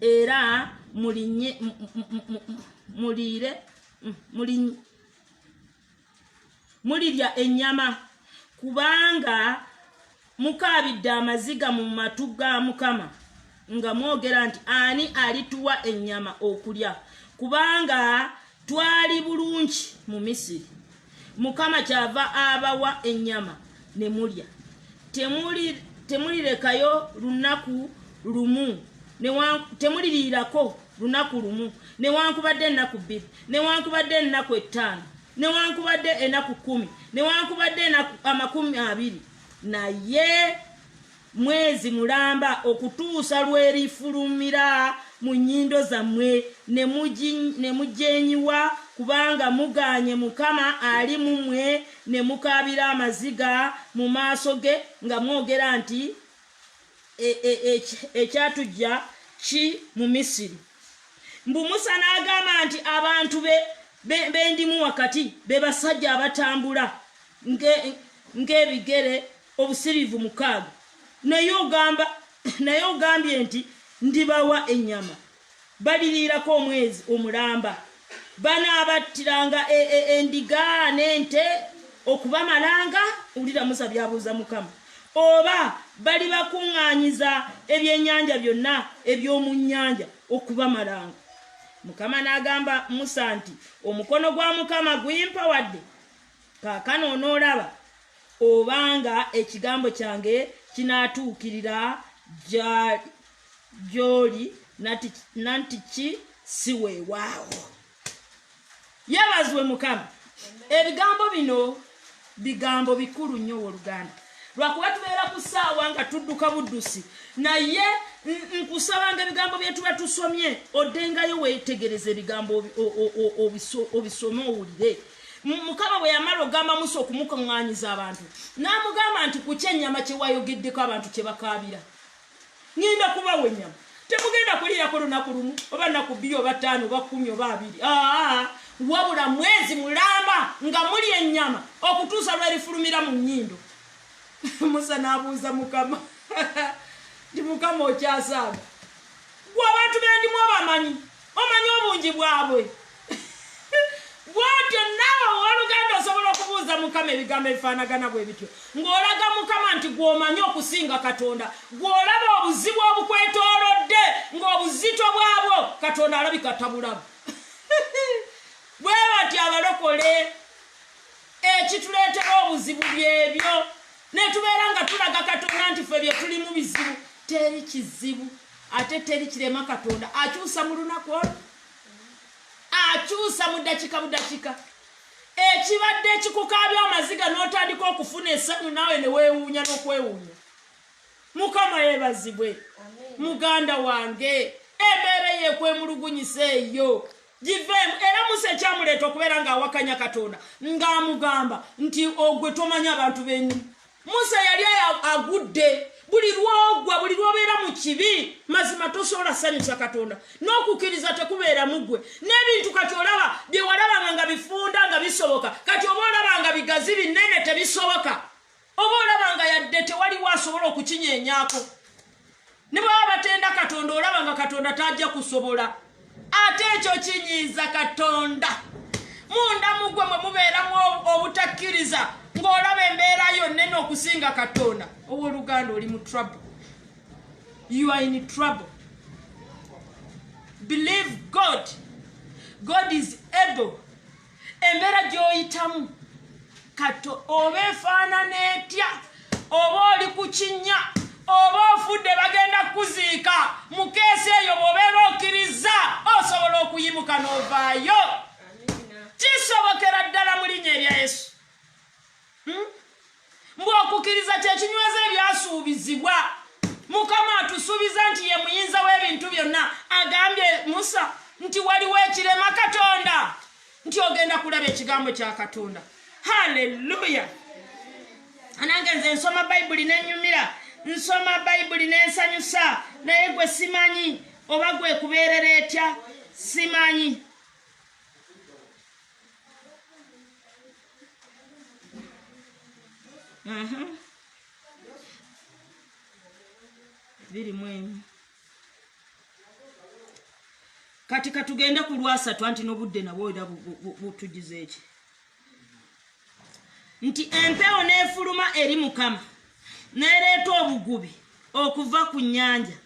era mulirya ennyama kubanga mukaabidde amaziga mu matu ga Mukama nga mwogera nti ani alituwa ennyama okulya kubanga twali bulungi mu Misiri Mukama kyava abawa ennyama ne mulya temulirekayo lunaku lumu temuliriirako lunaku lumu newankubadde ennaku 2 newankubadde ennaku 5 newankubadde ennaku 10 newankubadde ennaku 20 naye mwezi mulamba okutuusa lwerifulumira mu nnyindo zammwe ne mujenyiwa kubanga muganye Mukama ali mumwe ne mukaabira amaziga mu maaso ge nga mwogera nti ekyatujja ki mu Misiri mbu Musa n'agamba nti abantu bendimu wakati be basajja abatambula ng'ebigere obusirivu 6 naye ogambye nti ndibawa ennyama baliriirako omwezi omulamba banaabattiranga endiga n'ente okubamalanga ulira musa byabuuza mukama oba bali bakuŋŋaanyiza ebyennyanja byonna eby'omu nnyanja okubamalanga mukama n'agamba musa nti omukono gwa mukama guyimpawadde kaakano onoolaba obanga ekigambo kyange kinaatuukirira gy'oli nanti ki si weewaawo yabazwe mukama ebigambo bino bigambo bikulu nnyo oluganda lwakuba tubeera ku ssaawa nga tudduka buddusi naye nkusabanga ebigambo bye tuba tusomye oddengayo weetegereza ebigambo obisome owulire mukama bwe yamala ogamba musa okumukaŋŋaanyiza abantu n'amugamba nti ku kyennyama kye wayogeddeko abantu kye bakaabira ŋŋenda kubawa ennyama temugenda kuliirako lunaku lumu oba nnaku 2 oba 5 oba 10 oba 2 wabula mwezi mulamba nga muli ennyama okutuusa lwerifulumira mu nnyindo musa n'abuuza mukama nti mukama okyasaaga gwe abantu bendimu obamanyi omanyi obungi bwabwe bwotyo naawe owooluganda osobola okubuuza mukama ebigambo ebifaanagana bwe bityo ng'olaga mukama nti gw'omanyi okusinga katonda gw'olaba obuzibu obukwetoolodde ng'obuzito bwabwo katonda alabika tabulaba bwe bati abalokole ekituleetera obuzibu byebyo netubeera nga tulaga katonda nti ffe bye tuli mu bizibu teri kizibu ate teri kirema katonda akyusa mu lunaku olwo akyusa mu ddakiika buddakiika ekibadde ekikukaabya amaziga n'otandika okufuna essanyu naawe ne weewuunya n'okwewuunya mukama yeebazibwe muganda wange embeera yeekwemulugunyisa eyo giveemu era musa ekyamuleeta okubeera ng'awakanya katonda ng'amugamba nti ogwe tomanyi abantu bennyini musa yali agudde buli lwogwa buli lwobeera mu kibi mazima tosobola sanyusa katonda n'okukkiriza tekubeera mugwe n'ebintu kati olaba bye walabanga nga bifunda nga bisoboka kati oba olabanga bigazi binene tebisoboka oba olabanga yadde tewaliwo asobola okukinyeenyaako ne bwaba batenda katonda olabanga katonda tajja kusobola ate ekyo kinyiiza katonda munda mugwe mwe mubeeramu obutakkiriza ng'olaba embeera yonna eno okusinga katonda owooluganda oli mu trouble. You are in trouble. Believe God. God is able. Embeera gy'oyitamu kato oba efaanana etya oba oli ku kinnya oba ofudde bagenda kuziika mu keesi eyo bw'obeera okkiriza osobola okuyimuka n'ovaayo kisobokera ddala mu linnya erya Yesu. Mbw'okukkiriza kye kinyweza ebyasuubizibwa mukama atusuubiza nti ye muyinza w'ebintu byonna agambye musa nti waliwo ekirema katonda nti ogenda kulaba ekigambo kya katonda. Haleluya! Anange nze nsoma bayibuli n'ennyumira nsoma bayibuli n'ensanyusa naye gwe simanyi oba gwe kubeerera etya simanyi. Birimu kati katugenda ku Lwasatu anti n'obudde nabwo era butugize eki nti empewo n'efuluma eri mukama n'ereeta obugubi okuva ku nnyanja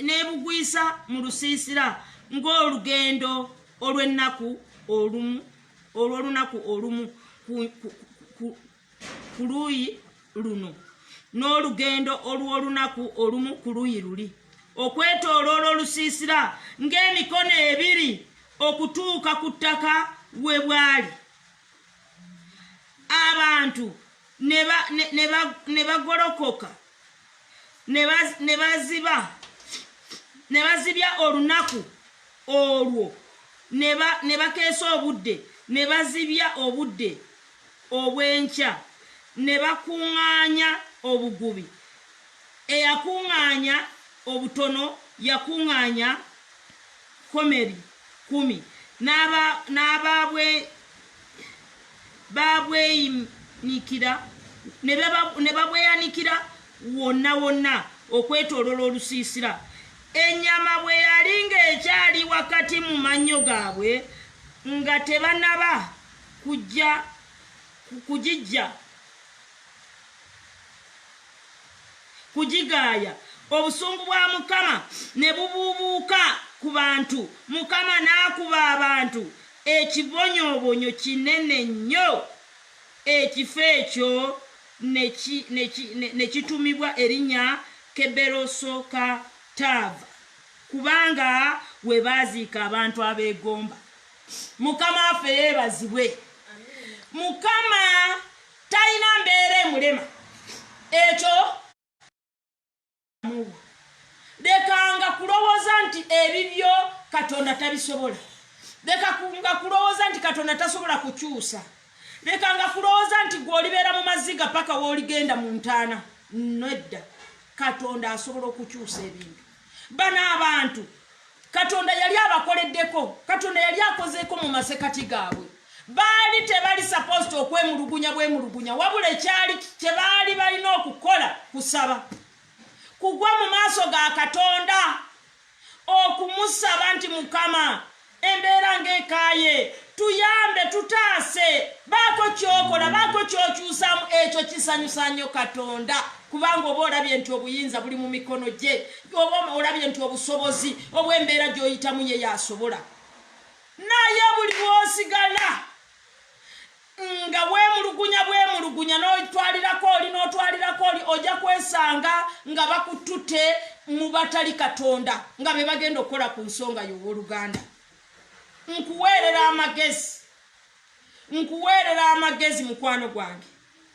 n'ebugwisa mu lusiisira ng'olugendo olw'olunaku olumu ku luuyi luno n'olugendo olw'olunaku olumu ku luuyi luli okwetooloola olusiisira ng'emikono 2 okutuuka ku ttaka we bwali. Abantu ne bagolokoka ne bazibya olunaku olwo ne bakeesa obudde ne bazibya obudde obw'enkya ne bakuŋŋaanya obugubi eyakuŋŋaanya obutono yakuŋŋaanya komeri 10 babweyinikira ne babweyanikira wonna okwetoolola olusiisira. Ennyama bwe yali ng'ekyali wakati mu mannyo gaabwe nga tebannaba kugigaaya, obusungu bwa Mukama ne bubuubuuka ku bantu. Mukama n'akuba abantu ekibonyoobonyo kinene nnyo. Ekifo ekyo ne kitumibwa erinnya Keberosoka Taava, kubanga we baaziika abantu abeegomba. Mukama waffe yeebazibwe. Mukama talina mbeera emulema. Ekyo lekanga kulowooza nti ebibyo Katonda tabisobola. Lekanga kulowooza nti Katonda tasobola kukyusa. Lekanga kulowooza nti gw'olibeera mu maziga paka w'oligenda mu ntaana. Nedda, Katonda asobola okukyusa ebintu. Bano abantu Katonda yali abakoleddeko, Katonda yali akozeeko mu masekati gaabwe. Baali tebali supposed okwemulugunya bwemulugunya, wabula ekyali kye baali balina okukola kusaba, kugwa mu maaso ga Katonda, okumusaba nti Mukama embeera ng'ekaaye, tuyambe, tutaase, baako kyokola, baako kyokyusamu. Ekyo kisanyusa nnyo Katonda, kubanga oba olabye nti obuyinza buli mu mikono gye, oba olabye nti obusobozi obw'embeera gy'oyitamu ye yasobola. Naye buli bw'osigala nga bwemulugunya n'otwalirako oli ojja kwesanga nga bakutute mu batali Katonda, nga be bagenda okukola ku nsonga y'owooluganda. Nkuweerera amagezi mukwano gwange,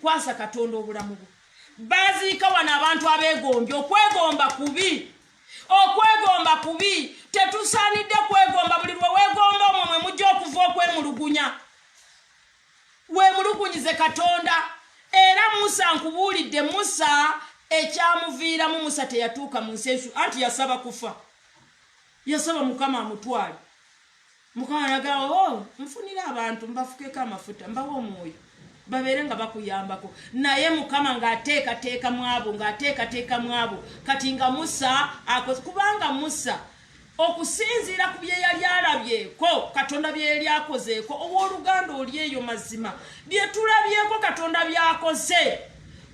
kwasa Katonda obulamu bwo. Baziika wano abantu abeegombye. Okwegomba kubi. Tetusaanidde kwegomba. Buli lwe weegomba omwo mwe mujja okuva okwemulugunya. Weemulugunyize Katonda. Era Musa, nkubuulidde, Musa ekyamuviiramu, Musa teyatuuka mu nsi ensu, anti yasaba kufa. Yasaba Mukama amutwale. Mukama n'agamba, nfunira abantu mbafukeko amafuta, mbawe omwoyo, babeere nga bakuyambako. Naye Mukama ng'ateekateeka mu abo, kati nga Musa akoze, kubanga Musa okusinziira ku bye yali alabyeko, Katonda bye yali akozeeko, owooluganda oli eyo mazima, bye tulabyeko Katonda byakoze,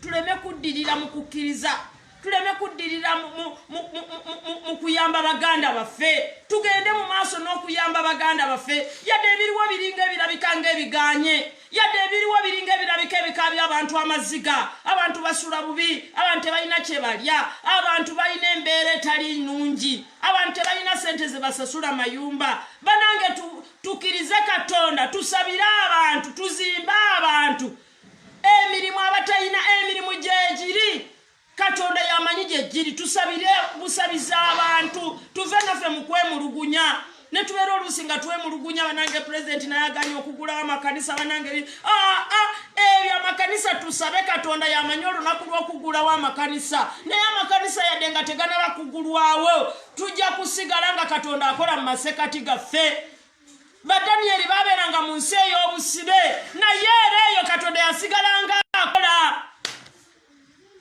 tuleme kuddirira mu kukkiriza, tuleme kuddirira mu kuyamba baganda baffe, tugende mu maaso n'okuyamba baganda baffe. Yadde ebiriwo biringa ebirabika ng'ebiganye, yadde ebiriwo biringa ebirabika ebika by'abantu amaziga, abantu basula bubi, abantu tebalina kye balya, abantu balina embeera etali nnungi, abantu tebalina ssente ze basasula mayumba. Banange tukkirize Katonda, tusabire abantu, tuzimbe abantu emirimu abatalina emirimu gyegiri. Katonda yamanyi gyegiri, tusabire busabiza abantu, tuve naffe mu kwemulugunya. Ne tubeera oluusi nga twemulugunya, banange Pulezidenti naye aganye okugulawo amakanisa, banange ebyo amakanisa tusabe Katonda yamanyi olunaku lw'okugulawo amakanisa. Naye amakanisa yadde nga teganaba kugulwawo, tujja kusigala nga Katonda akola mu masekati gaffe. Badanyeri babeeranga mu nsi ey'obusibe, naye era eyo Katonda yasigalanga akola.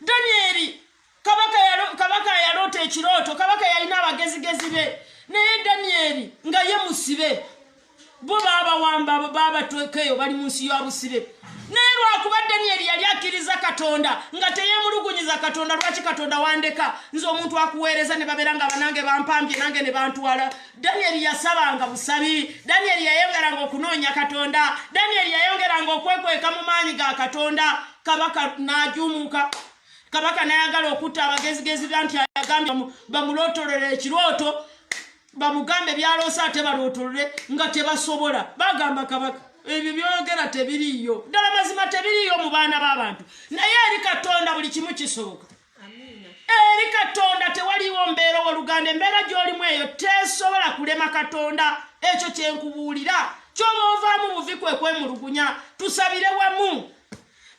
Danyeri, kabaka yaloota ekirooto, kabaka yalina abagezigezi be, naye Danyeri nga ye musibe, bo baabawamba, baabatuukeeyo bali mu nsi y'obusibe. Naye lwakuba Danyeri yali akkiriza Katonda nga teyeemulugunyiza Katonda, lwaki Katonda wandeka nze omuntu akuweereza ne babeera nga banange bampambye nange ne bantwala? Danyeri yasabanga busabi, Danyeri yayongeranga okunoonya Katonda, Danyeri yayongeranga okwekweka mu maanyi ga Katonda. Kabaka n'ajuumuka. Kabaka nayagala okutta abagezigezi nti ayagambye bamulootolere ekirooto, bamugambe byaloosa ate balootolere nga tebasobola. Bagamba kabaka, ebyo byogera tebiriiyo, ddala mazima tebiriiyo mu baana b'abantu, naye eri Katonda buli kimu kisoboka. Eri Katonda tewaliwo mbeera owooluganda, embeera gy'olimu eyo tesobola kulema Katonda. Ekyo kyenkubuulira, ky'oba ovaamu buvi kwe kwemulugunya. Tusabire wamu.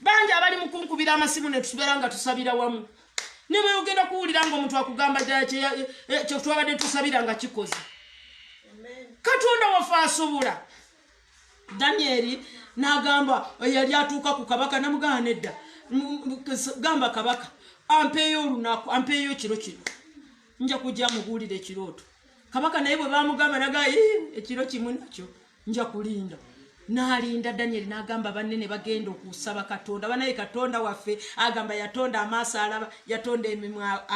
Bangi abali mukunkubira amasimu ne tubeera nga tusabira wamu. Ne bwe ogenda kuwulira ng'omuntu akugamba kye twabadde tusabira nga kikoze. Katonda waffe asobola. Danyeri n'agamba yali atuuka ku kabaka, namugamba nedda, gamba kabaka, ampeeyo olunaku ampeeyo kiro kino nja kujja mubuulira ekirooto kabaka naye bwe bamugamba naga ekiro kimu nakyo nja kulinda n'alinda Daniel n'agamba banne ne bagenda okusaba Katonda banaye Katonda waffe agamba yatonda amaaso alaba yatonda emimwa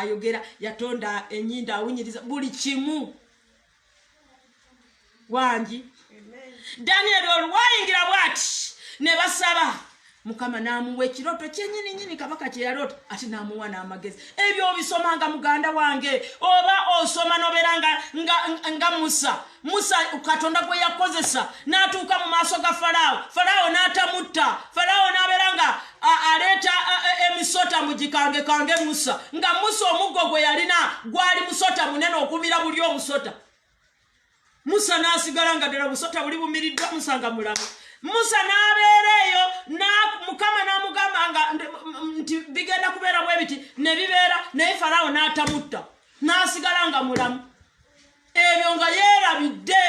ayogera yatonda enyindo awunyiriza buli kimu wangi Daniel olwayingira bwati ne basaba Mukama namuwa ekirooto kyennyini nnyini kabaka kye yaloota ate namuwa n'amagezi ebyo obisomanga muganda wange oba osoma nobeera nga Musa Katonda gwe yakozesa n'atuuka mu maaso ga Falaawo n'atamutta Falaawo n'abeera nga aleeta emisota mu gikange Musa nga Musa omuggo gwe yalina gwali musota munene okubira buli omusota Musa n'asigala nga ddala busota buli bumiriddwa Musa nga mulamu Musa n'abeereeyo Mukama n'amugamba nti bigenda kubeera bwe biti ne bibeera naye Falaawo n'atamutta n'asigala nga mulamu ebyo nga yeerabidde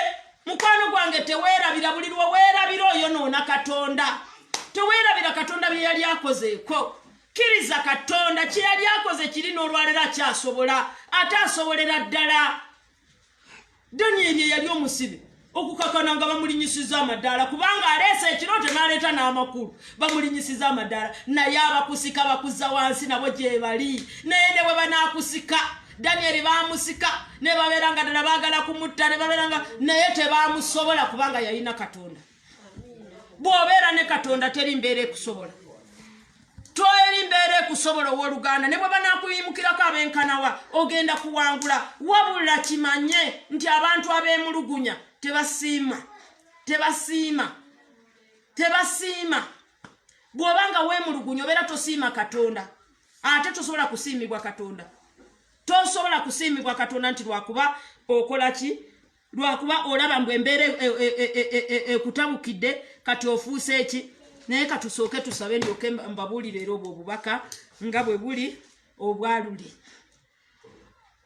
mukwano gwange teweerabira buli lwe weerabira oyonoona Katonda teweerabira Katonda bye yali akozeeko kkiriza Katonda kye yali akoze kiri n'olwalero akyasobola ate asobolera ddala Daniel yali omusibe okukakana nga bamulinyisiza amadaala kubanga aleese ekirooto n'aleeta n'amakulu bamulinyisiza amadaala naye abakusika bakuzza wansi nabo gye bali naye ne bwe banaakusika Daniel baamusika ne babeera nga ddala baagala kumutta ne babeera nga naye tebaamusobola kubanga yalina Katonda bw'obeera ne Katonda teri mbeera ekusobola toeri mbeera ekusobola owooluganda ne bwe banaakuyimukirako ab'enkanawa ogenda kuwangula wabula kimanye nti abantu abeemulugunya tebasiima bw'obanga weemulugunya obeera tosiima Katonda ate tosobola kusiimibwa Katonda tosobola kusiimibwa Katonda nti lwakuba okola ki lwakuba olaba mbwe embeera ekutabukidde kati ofuuse eki naye katusooke tusabe ndyoke mbabuulire era obwo obubaka nga bwe buli obwaluli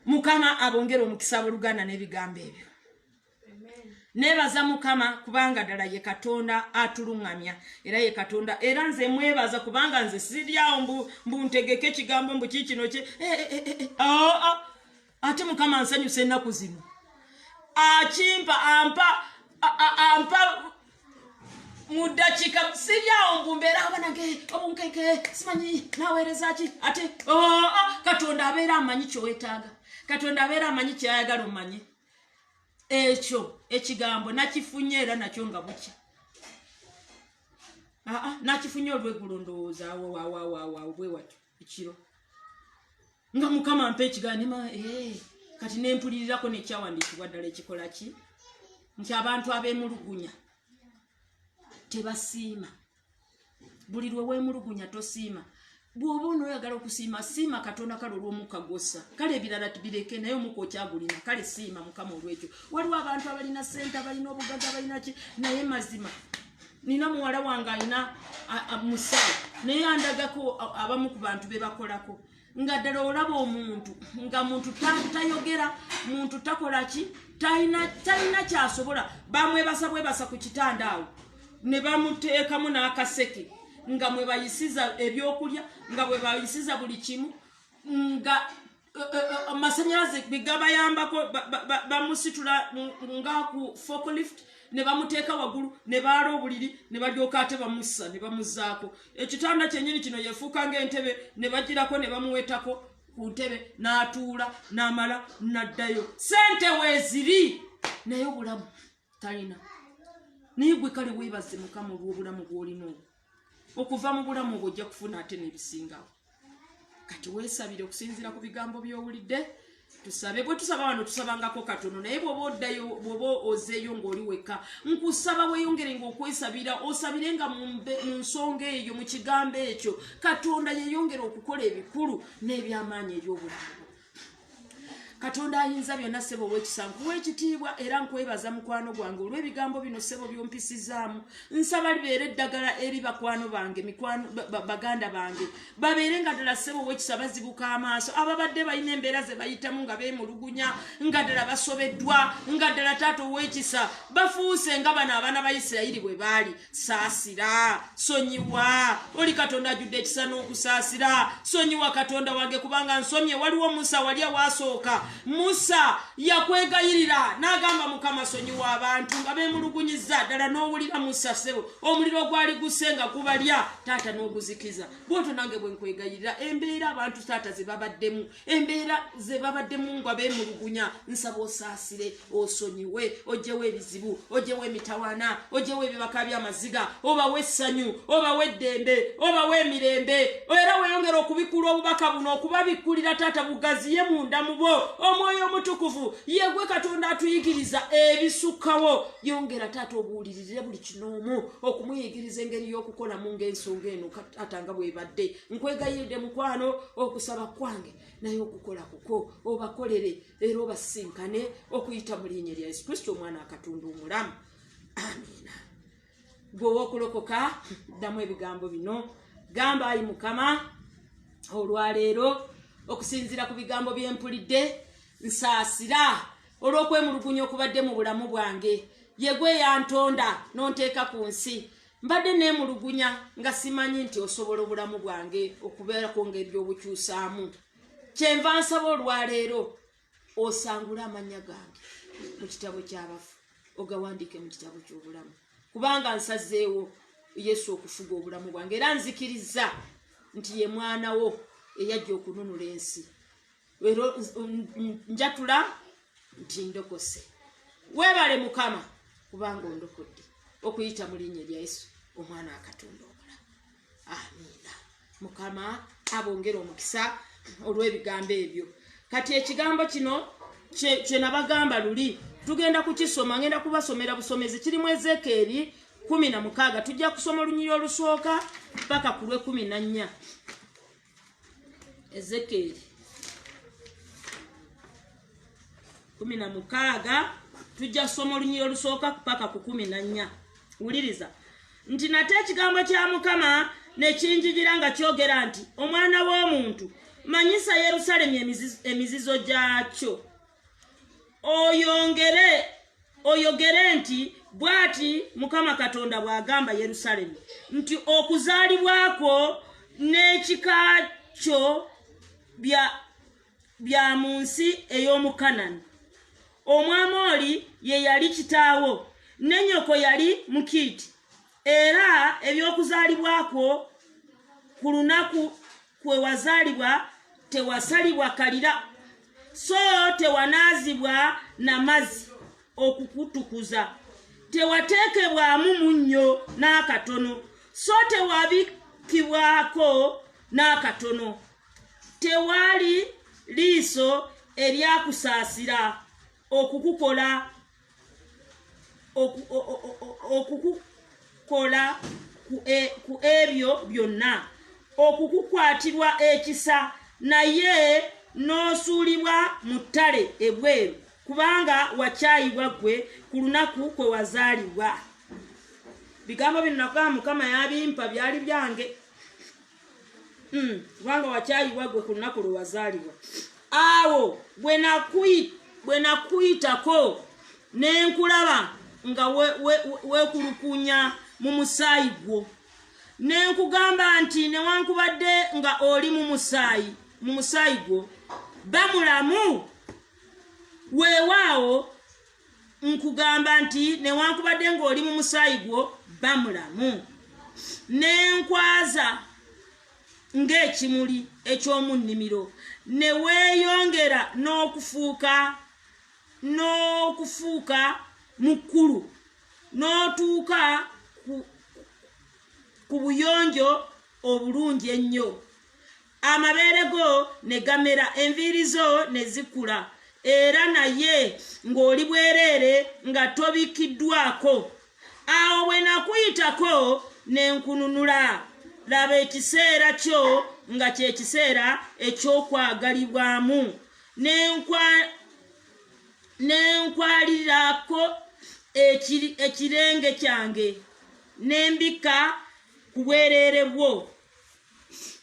Mukama abongere omukisa abooluganda n'ebigambo ebyo nebaza Mukama kubanga ddala ye Katonda atuluŋŋamya era ye Katonda era nze mwebaza kubanga nze siryawo mbuntegeke ekigambo mbu kikino kye ate Mukama ansanyusa ennaku zino akimpa ampa mu ddakiika siryawo mbumbeera abanage obunkeke simanyi naweereza ki ate Katonda abeera amanyi kyoweetaaga Katonda abeera amanyi kyayagala omanye ekyo ekigambo nakifunye era nakyo nga bukya nakifunye olweggulo ndowooza bwe watyo ekiro nga Mukama mpa ekiganima kati nempulirirako nekyawandiikibwa ddala ekikola ki nti abantu abeemulugunya tebasiima buli lwe weemulugunya tosiima bw'oba onooyagala okusiima siima Katonda kale olw'omukka gwossa kale ebirala tubireke naye omukka okyagulina kale siima Mukama olw'ekyo waliwo abantu abalina ssente abalina obugaga abalina ki naye mazima nina muwala wange alina musawo naye andagako abamu ku bantu be bakolako nga ddala olaba omuntu nga muntu tayogera muntu takola ki talina kyasobola bamwebasa ku kitanda awo ne bamuteekamu n'akaseke nga mwe bayisiza ebyokulya nga bwe bayisiza buli kimu nga amasanyalaze bigabayambako bamusitula nga ku forklift ne bamuteeka waggulu ne baala obuliri ne balyoka ate bamussa ne bamuzaako ekitanda kyennyini kino yefuuka ng'entebe ne bagirako ne bamuwetako ku ntebe n'atuula n'amala n'addayo sente weeziri naye obulamu talina naye gwe kale weebaze Mukama olw'obulamu bw'olina obwo okuva mu bulamu obwo ojja kufuna ate n'ebisingawo kati weesabire okusinziira ku bigambo by'owulidde tusabe bwe tusaba wano tusabangako katono naye bw'oba oddayo bw'oba ozeeyo ng'oli wekka nkusaba weeyongere ng'okwesabira osabirenga mu nsonga eyo mu kigambo ekyo Katonda yeeyongere okukola ebikulu n'ebyamaanyi eby'obulamu Katonda ayinza byonna ssebo w'ekisanku w'ekitiibwa era nkwebaza mukwano gwange olw'ebigambo bino ssebo byompisizaamu. Nsaba libeere eddagala eri bakwano bange baganda bange babeere nga ddala ssebo w'ekisa bazibuka amaaso ababadde balina embeera ze bayitamu nga beemulugunya nga ddala basobeddwa nga ddala taata ow'ekisa bafuuse nga bano abaana ba Isirayiri bwe baali. Saasira, sonyiwa, oli Katonda ajjudde ekisa n'okusaasira. Sonyiwa Katonda wange kubanga nsomye waliwo Musa wali awaasooka. Musa yakwegayirira n'agamba Mukama sonyiwa abantu nga beemulugunyiza ddala n'owulira Musa ssebo omuliro gwali gusenga gubalya taata n'oguzikiza. Bw'otyo nange bwe nkwegayirira embeera abantu taata ze babaddemu nga beemulugunya nsaba osaasire osonyiwe ogyewo ebizibu ogyewo emitawaana ogyewo ebibaka by'amaziga obawe essanyu obawe eddembe obawe emirembe era weeyongera okubikula obubaka buno okubabikkulira taata bugaziye munda mu bo. Omwoyo omutukuvu yegwe Katonda atuyigiriza ebisukkawo yongera taata obuwulirire buli kinoomu okumuyigiriza engeri y'okukolamu ng'ensonga eno atanga bwebadde. Nkwegayiridde mukwano okusaba kwange naye okukola kuko obakolere era obasinkane okuyita mu linnya lya Yesu Kristo omwana wa Katonda omulamu. Amiina. Gwe ow'okulokoka ddamu ebigambo bino gamba ayi Mukama olwaleero okusinziira ku bigambo bye mpulidde nsaasira olw'okwemulugunya okubadde mu bulamu bwange. Yegwe yantonda n'onteeka ku nsi mbadde neemulugunya nga simanyi nti osobola obulamu bwange okubeerako ng'ebyobukyusaamu. Kyenva nsaba olwaleero osangule amannya gange mu kitabo ky'abafu ogawandiike mu kitabo ky'obulamu kubanga nsazeewo Yesu okufuga obulamu bwange era nzikiriza nti ye mwana wo eyajja okununula ensi. Leero njatula nti ndokose. Weebale Mukama kubanga ondokodde okuyita mu linnya lya Yesu omwana wa Katonda omulamu. Amiina. Mukama abongera omukisa olw'ebigambo ebyo. Kati ekigambo kino kye nabagamba luli tugenda kukisoma ngenda kubasomera busomezi kirimu Ezekeeri 16 tujja kusoma olunyiriri olusooka paka ku lwe14. Ezekeeri 16 tujja kusoma olunyiriri olusooka paka ku 14. Wuliriza nti nate ekigambo kya Mukama ne kinjijira nga kyogera nti omwana w'omuntu manyisa Yerusalemu emizizo gyakyo oyogere nti bw'ati Mukama Katonda bw'agamba Yerusalemu nti okuzaalibwako n'ekika kyo bya mu nsi ey'Omukanani. Omwamoli ye yali kitaawo ne nnyoko yali Mukiiti era eby'okuzaalibwako ku lunaku kwe wazaalibwa tewasalibwa kalira so tewanaazibwa n'amazzi okukutukuza tewateekebwamu munnyo n'akatono so tewabikibwako n'akatono tewali liiso eryakusaasira okukukola ku ebyo byonna okukukwatirwa ekisa naye n'osuulibwa mu ttale ebweru kubanga wakyayibwa gwe ku lunaku kwe wazaalibwa. Bigambo bino nakugamba Mukama yabimpa byali byange kubanga wakyayibwa gwe ku lunaku lwe wazaalibwa. Awo bwe nakuyitako ne nkulaba nga weekulukunya mu musaayi gwo ne nkugamba nti newankubadde nga oli mu musaayi gwo bamulamu. Weewaawo nkugamba nti newankubadde nga oli mu musaayi gwo bamulamu. Ne nkwaza ng'ekimuli eky'omu nnimiro ne weeyongera n'okufuuka mukulu n'otuuka ku buyonjo obulungi ennyo. Amabeere go ne gamera enviiri zo ne zikula era naye ng'oli bwereere nga tobikiddwako. Awo bwe nakuyitako ne nkununula laba ekiseera kyo nga kye kiseera eky'okwagalibwamu nenkwalirako ekirenge kyange nembika ku bwereere bwo.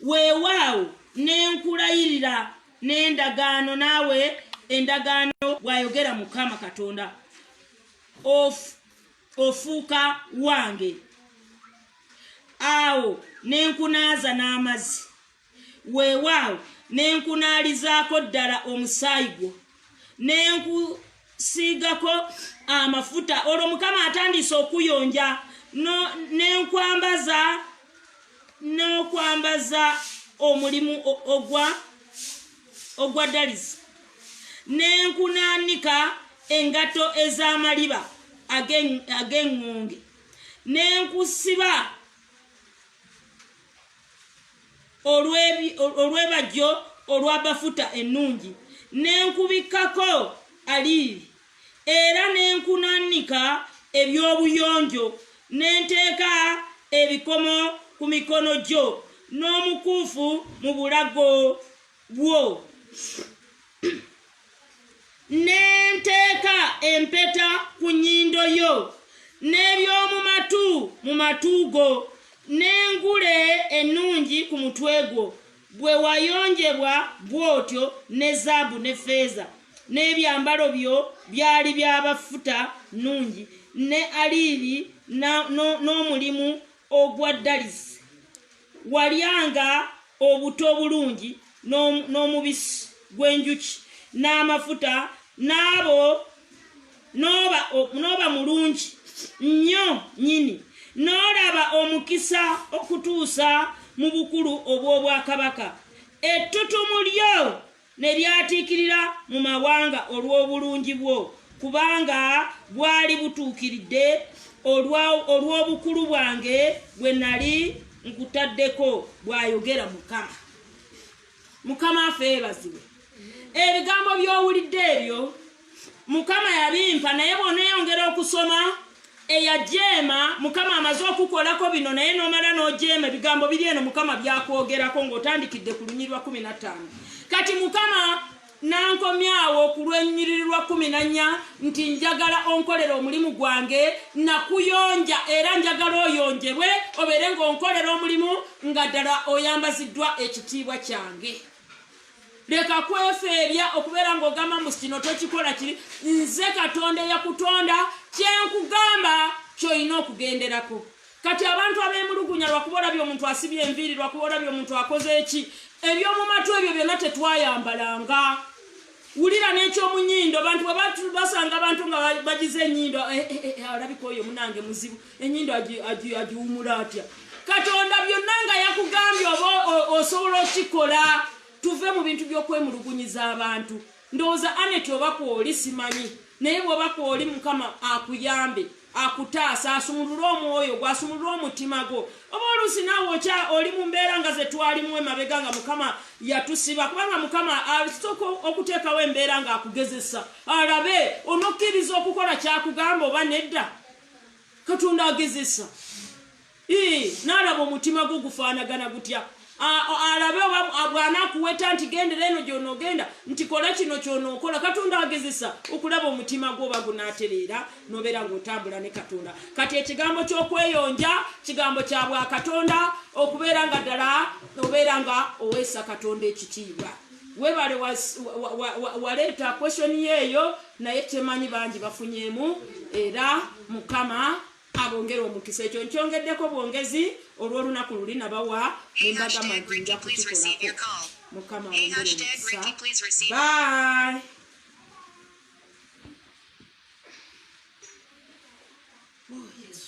Weewaawo nenkulayirira n'endagaano naawe endagaano bw'ayogera Mukama Katonda, ofuuka wange. Awo nenkunaaza n'amazzi, weewaawo nenkunaalizaako ddala omusaayi gwo, nenkusiigako amafuta. Olwo Mukama atandise okuyonja, n'okwambaza omulimu ogwa ddalizi, nenkunaanika engato ez'amaliba ag'eŋŋonge, nenkusiba olw'ebajjo olw'abafuta ennungi, nenkubikkako aliiri, era nenkunanika eby'obuyonjo, nenteeka ebikomo ku mikono gyo n'omukuufu mu bulago bwo, nenteeka empeta ku nnyindo yo n'eby'omu matu go, n'engule ennungi ku mutwe gwo, bwe wayonjebwa bw'otyo ne zaabu ne ffeeza, n'ebyambalo byo byali by'abafuta nnungi, ne aliiri n'omulimu ogwa ddalizi. Walyanga obuto bulungi n'omubisi gw'enjuki n'amafuta, n'oba mulungi nnyo nnyini, n'olaba omukisa okutuusa mu bukulu obw'obwakabaka. Ettutumu lyo ne lyatiikirira mu mawanga olw'obulungi bwo, kubanga bwali butuukiridde olw'obukulu bwange bwe nali nkutaddeko, bw'ayogera Mukama. Mukama affe yeebazibwe. Ebigambo by'owulidde ebyo Mukama yabimpa, naye bw'oneeyongera okusoma eyajeema Mukama amaze okukolako bino, naye n'omala n'ojeema ebigambo biri eno Mukama byakwogerako ng'otandikidde ku lunyiriri lwa 15. Kati Mukama nankomyawo ku lw'ennyiriri lwa 14 nti njagala onkolera omulimu gwange, nakuyonja era njagala oyonjebwe obeere ng'onkolera omulimu nga ddala oyambaziddwa ekitiibwa kyange. Leka kwefeebya okubeera ng'ogamba mbu kino tokikola kiri. Nze Katonda eyakutonda, kyenkugamba ky'olina okugenderako. Kati abantu abeemulugunya lwakuba olabye omuntu asibye enviiri, lwakuba olabye omuntu akoze eki, eby'omu matu ebyo byonna tetwayambalanga. Wulira n'ekyomunyindo, abantu bwe basanga abantu nga bagize ennyindo, alabika oyo munange muzibu, ennyindo agiwumula atya. Katonda byonna nga yakugambye oba osobola okikola. Tuve mu bintu by'okwemulugunyiza abantu. Ndowooza Aneti oba kwoli simanyi, naye bw'oba kwoli Mukama akuyambe, akutaasa, asumulule omwoyo gwo, asumulule omutima gwo. Oba oluusi naawe oli mu mbeera nga ze twalimu emabega nga Mukama yatusiba, kubanga Mukama asooka okuteekawo embeera ng'akugezesa, alabe onokkiriza okukola kyakugamba oba nedda. Katonda agezesa. N'alaba omutima gwo gufaanagana gutya. Alabe bw'anaakuweta nti gendera eno gy'onoogenda, nti kola kino ky'onookola. Katonda agezesa okulaba omutima gwo oba gunaatereera n'obeera ng'otambula ne Katonda. Kati ekigambo ky'okweyonja kigambo kya bwakatonda, okubeera nga ddala obeera nga oweesa Katonda ekitiibwa. Webale waleeta kweshoni eyo, naye temanyi bangi bafunyeemu, era Mukama abongera omukisa. Ekyo nkyongeddeko bwongezi olw'olunaku luli nabawa nembaga majinja kukikolako. Mukama abongera omukisa. Bye. Oh, yes.